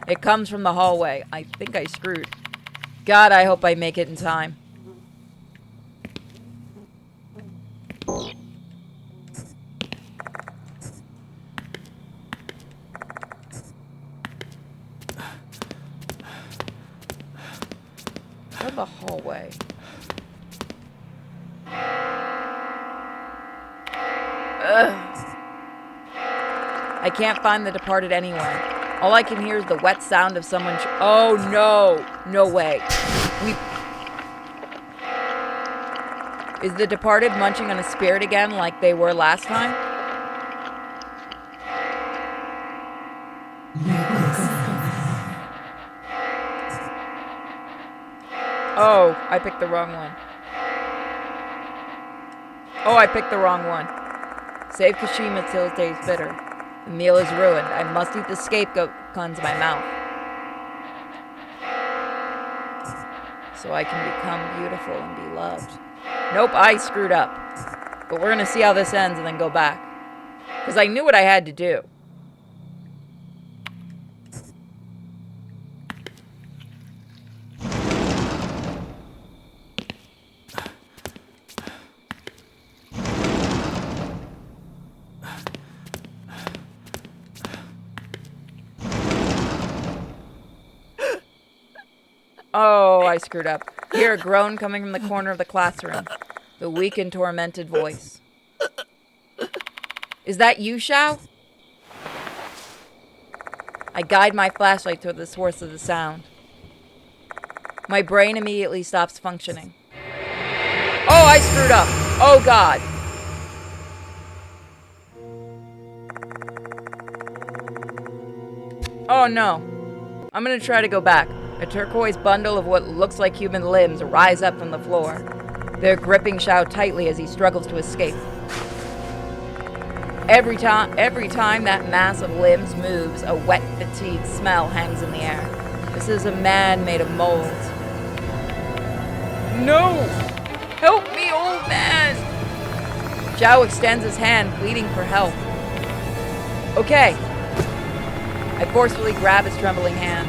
It comes from the hallway. I think I screwed. God, I hope I make it in time. From the hallway. Ugh. I can't find the departed anywhere. All I can hear is the wet sound of someone. Oh no! No way. Is the departed munching on a spirit again like they were last time? Oh, I picked the wrong one. Oh, I picked the wrong one. Save Kashima till it tastes bitter. The meal is ruined. I must eat the scapegoat cleanse my mouth. So I can become beautiful and be loved. Nope, I screwed up. But we're gonna see how this ends and then go back. Because I knew what I had to do. Oh, I screwed up. Hear a groan coming from the corner of the classroom. The weak and tormented voice. Is that you, Xiao? I guide my flashlight toward the source of the sound. My brain immediately stops functioning. Oh, I screwed up. Oh, God. Oh, no. I'm gonna try to go back. A turquoise bundle of what looks like human limbs rise up from the floor. They're gripping Xiao tightly as he struggles to escape. Every time that mass of limbs moves, a wet, fatigued smell hangs in the air. This is a man made of mold. No! Help me, old man! Xiao extends his hand, pleading for help. Okay. I forcefully grab his trembling hand.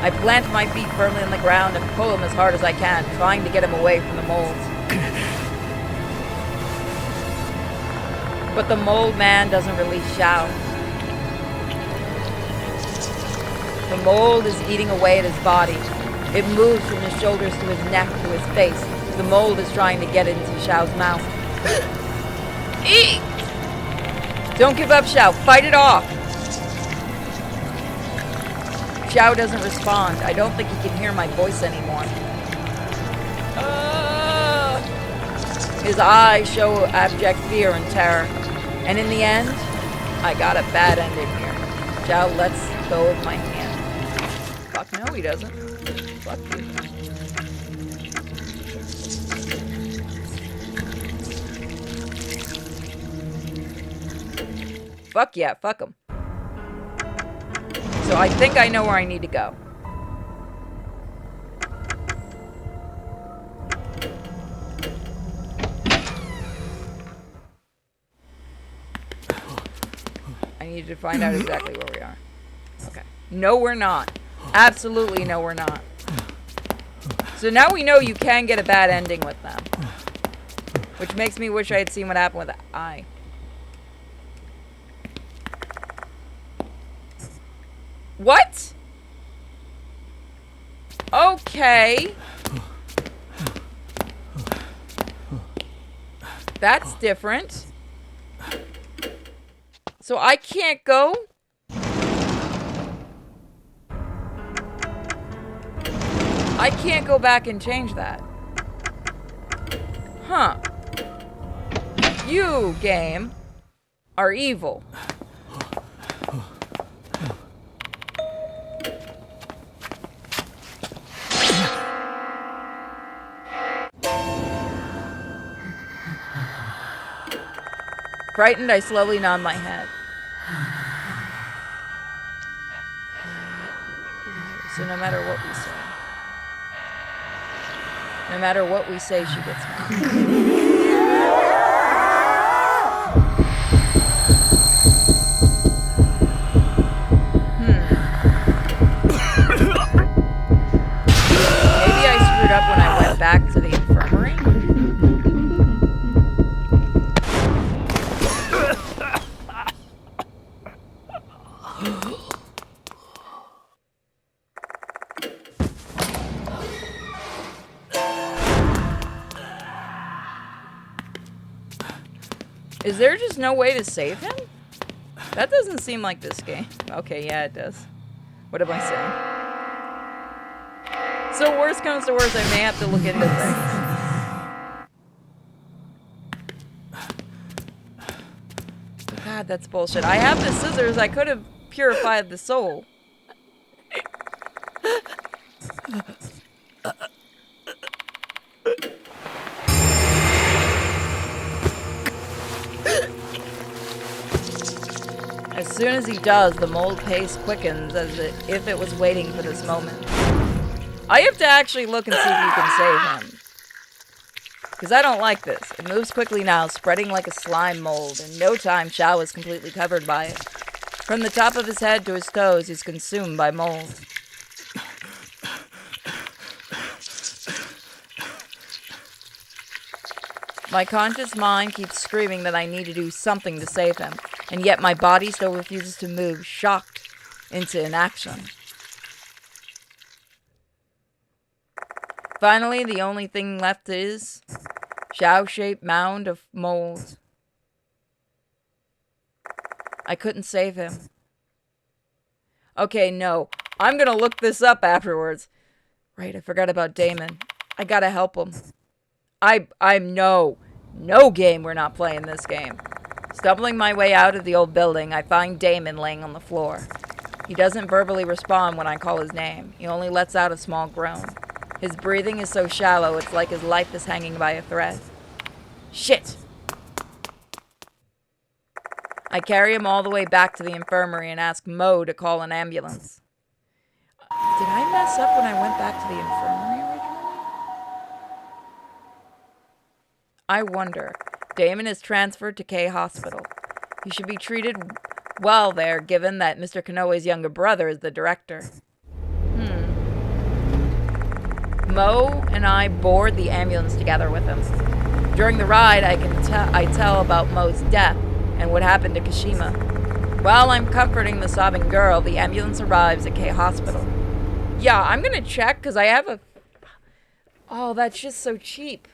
I plant my feet firmly on the ground and pull him as hard as I can, trying to get him away from the mold. But the mold man doesn't release Xiao. The mold is eating away at his body. It moves from his shoulders to his neck to his face. The mold is trying to get into Xiao's mouth. Eat! Don't give up, Xiao. Fight it off! Xiao doesn't respond. I don't think he can hear my voice anymore. His eyes show abject fear and terror. And in the end, I got a bad ending here. Xiao lets go of my hand. Fuck no, he doesn't. Fuck you. Fuck yeah, fuck him. So I think I know where I need to go. I need to find out exactly where we are. Okay. No, we're not. Absolutely no, we're not. So now we know you can get a bad ending with them. Which makes me wish I had seen what happened with I. What? Okay. That's different. So I can't go? I can't go back and change that. Huh. You, game, are evil. Frightened, I slowly nod my head. So no matter what we say. No matter what we say, she gets me. Maybe I screwed up when I went back to the infirmary? Is there just no way to save him? That doesn't seem like this game. Okay, yeah, it does. What am I saying? So worst comes to worst, I may have to look into things. God, that's bullshit. I have the scissors. I could have purified the soul. As soon as he does, the mold pace quickens as if it was waiting for this moment. I have to actually look and see if you can save him. Because I don't like this. It moves quickly now, spreading like a slime mold. In no time, Xiao is completely covered by it. From the top of his head to his toes, he's consumed by mold. My conscious mind keeps screaming that I need to do something to save him, and yet my body still refuses to move, shocked into inaction. Finally, the only thing left is Xiao-shaped mound of mold. I couldn't save him. Okay, no. I'm gonna look this up afterwards. Right, I forgot about Damon. I gotta help him. I'm no game we're not playing this game. Stumbling my way out of the old building, I find Damon laying on the floor. He doesn't verbally respond when I call his name. He only lets out a small groan. His breathing is so shallow, it's like his life is hanging by a thread. Shit! I carry him all the way back to the infirmary and ask Mo to call an ambulance. Did I mess up when I went back to the infirmary originally? I wonder. Damon is transferred to K Hospital. He should be treated well there, given that Mr. Kanoe's younger brother is the director. Mo and I board the ambulance together with him. During the ride, I tell about Mo's death and what happened to Kashima. While I'm comforting the sobbing girl, the ambulance arrives at K Hospital. Yeah, I'm gonna check, because I have a... Oh, that's just so cheap.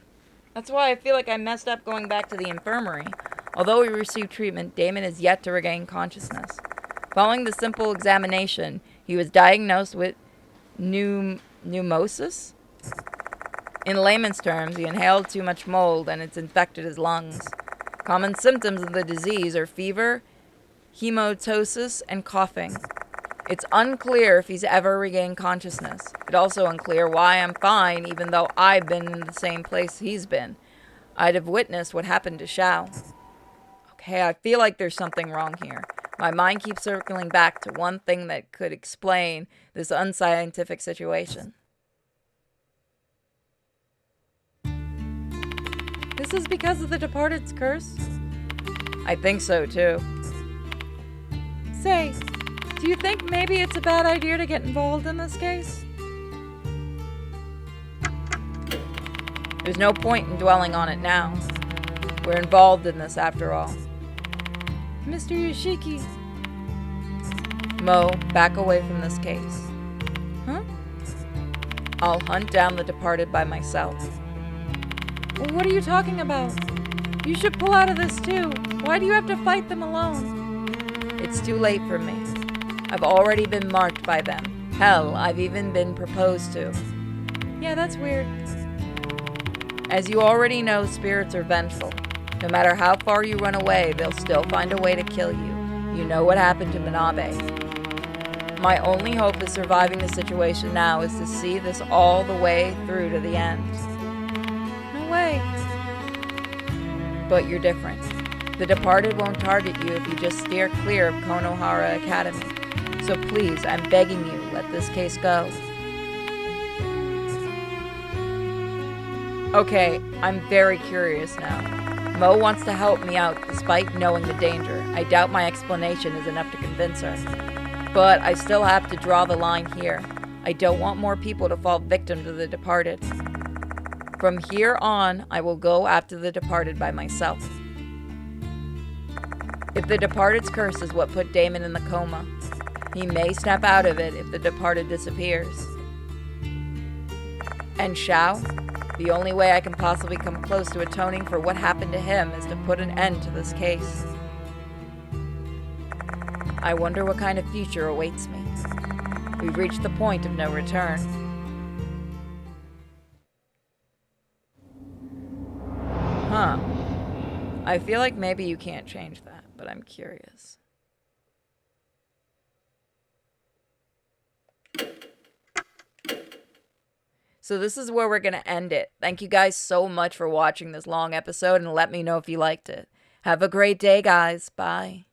That's why I feel like I messed up going back to the infirmary. Although he received treatment, Damon is yet to regain consciousness. Following the simple examination, he was diagnosed with pneumosis. In layman's terms, he inhaled too much mold and it's infected his lungs. Common symptoms of the disease are fever, hematosis, and coughing. It's unclear if he's ever regained consciousness. It's also unclear why I'm fine, even though I've been in the same place he's been. I'd have witnessed what happened to Xiao. Okay, I feel like there's something wrong here. My mind keeps circling back to one thing that could explain this unscientific situation. This is because of the Departed's curse? I think so, too. Say, do you think maybe it's a bad idea to get involved in this case? There's no point in dwelling on it now. We're involved in this after all. Mr. Yoshiki. Mo, back away from this case. Huh? I'll hunt down the departed by myself. Well, what are you talking about? You should pull out of this too. Why do you have to fight them alone? It's too late for me. I've already been marked by them. Hell, I've even been proposed to. Yeah, that's weird. As you already know, spirits are vengeful. No matter how far you run away, they'll still find a way to kill you. You know what happened to Manabe. My only hope is surviving the situation now is to see this all the way through to the end. No way. But you're different. The departed won't target you if you just steer clear of Konohara Academy. So please, I'm begging you, let this case go. Okay, I'm very curious now. Mo wants to help me out despite knowing the danger. I doubt my explanation is enough to convince her. But I still have to draw the line here. I don't want more people to fall victim to the departed. From here on, I will go after the departed by myself. If the departed's curse is what put Damon in the coma, he may snap out of it if the departed disappears. And Shao? The only way I can possibly come close to atoning for what happened to him is to put an end to this case. I wonder what kind of future awaits me. We've reached the point of no return. Huh. I feel like maybe you can't change that, but I'm curious. So this is where we're going to end it. Thank you guys so much for watching this long episode, and let me know if you liked it. Have a great day, guys. Bye.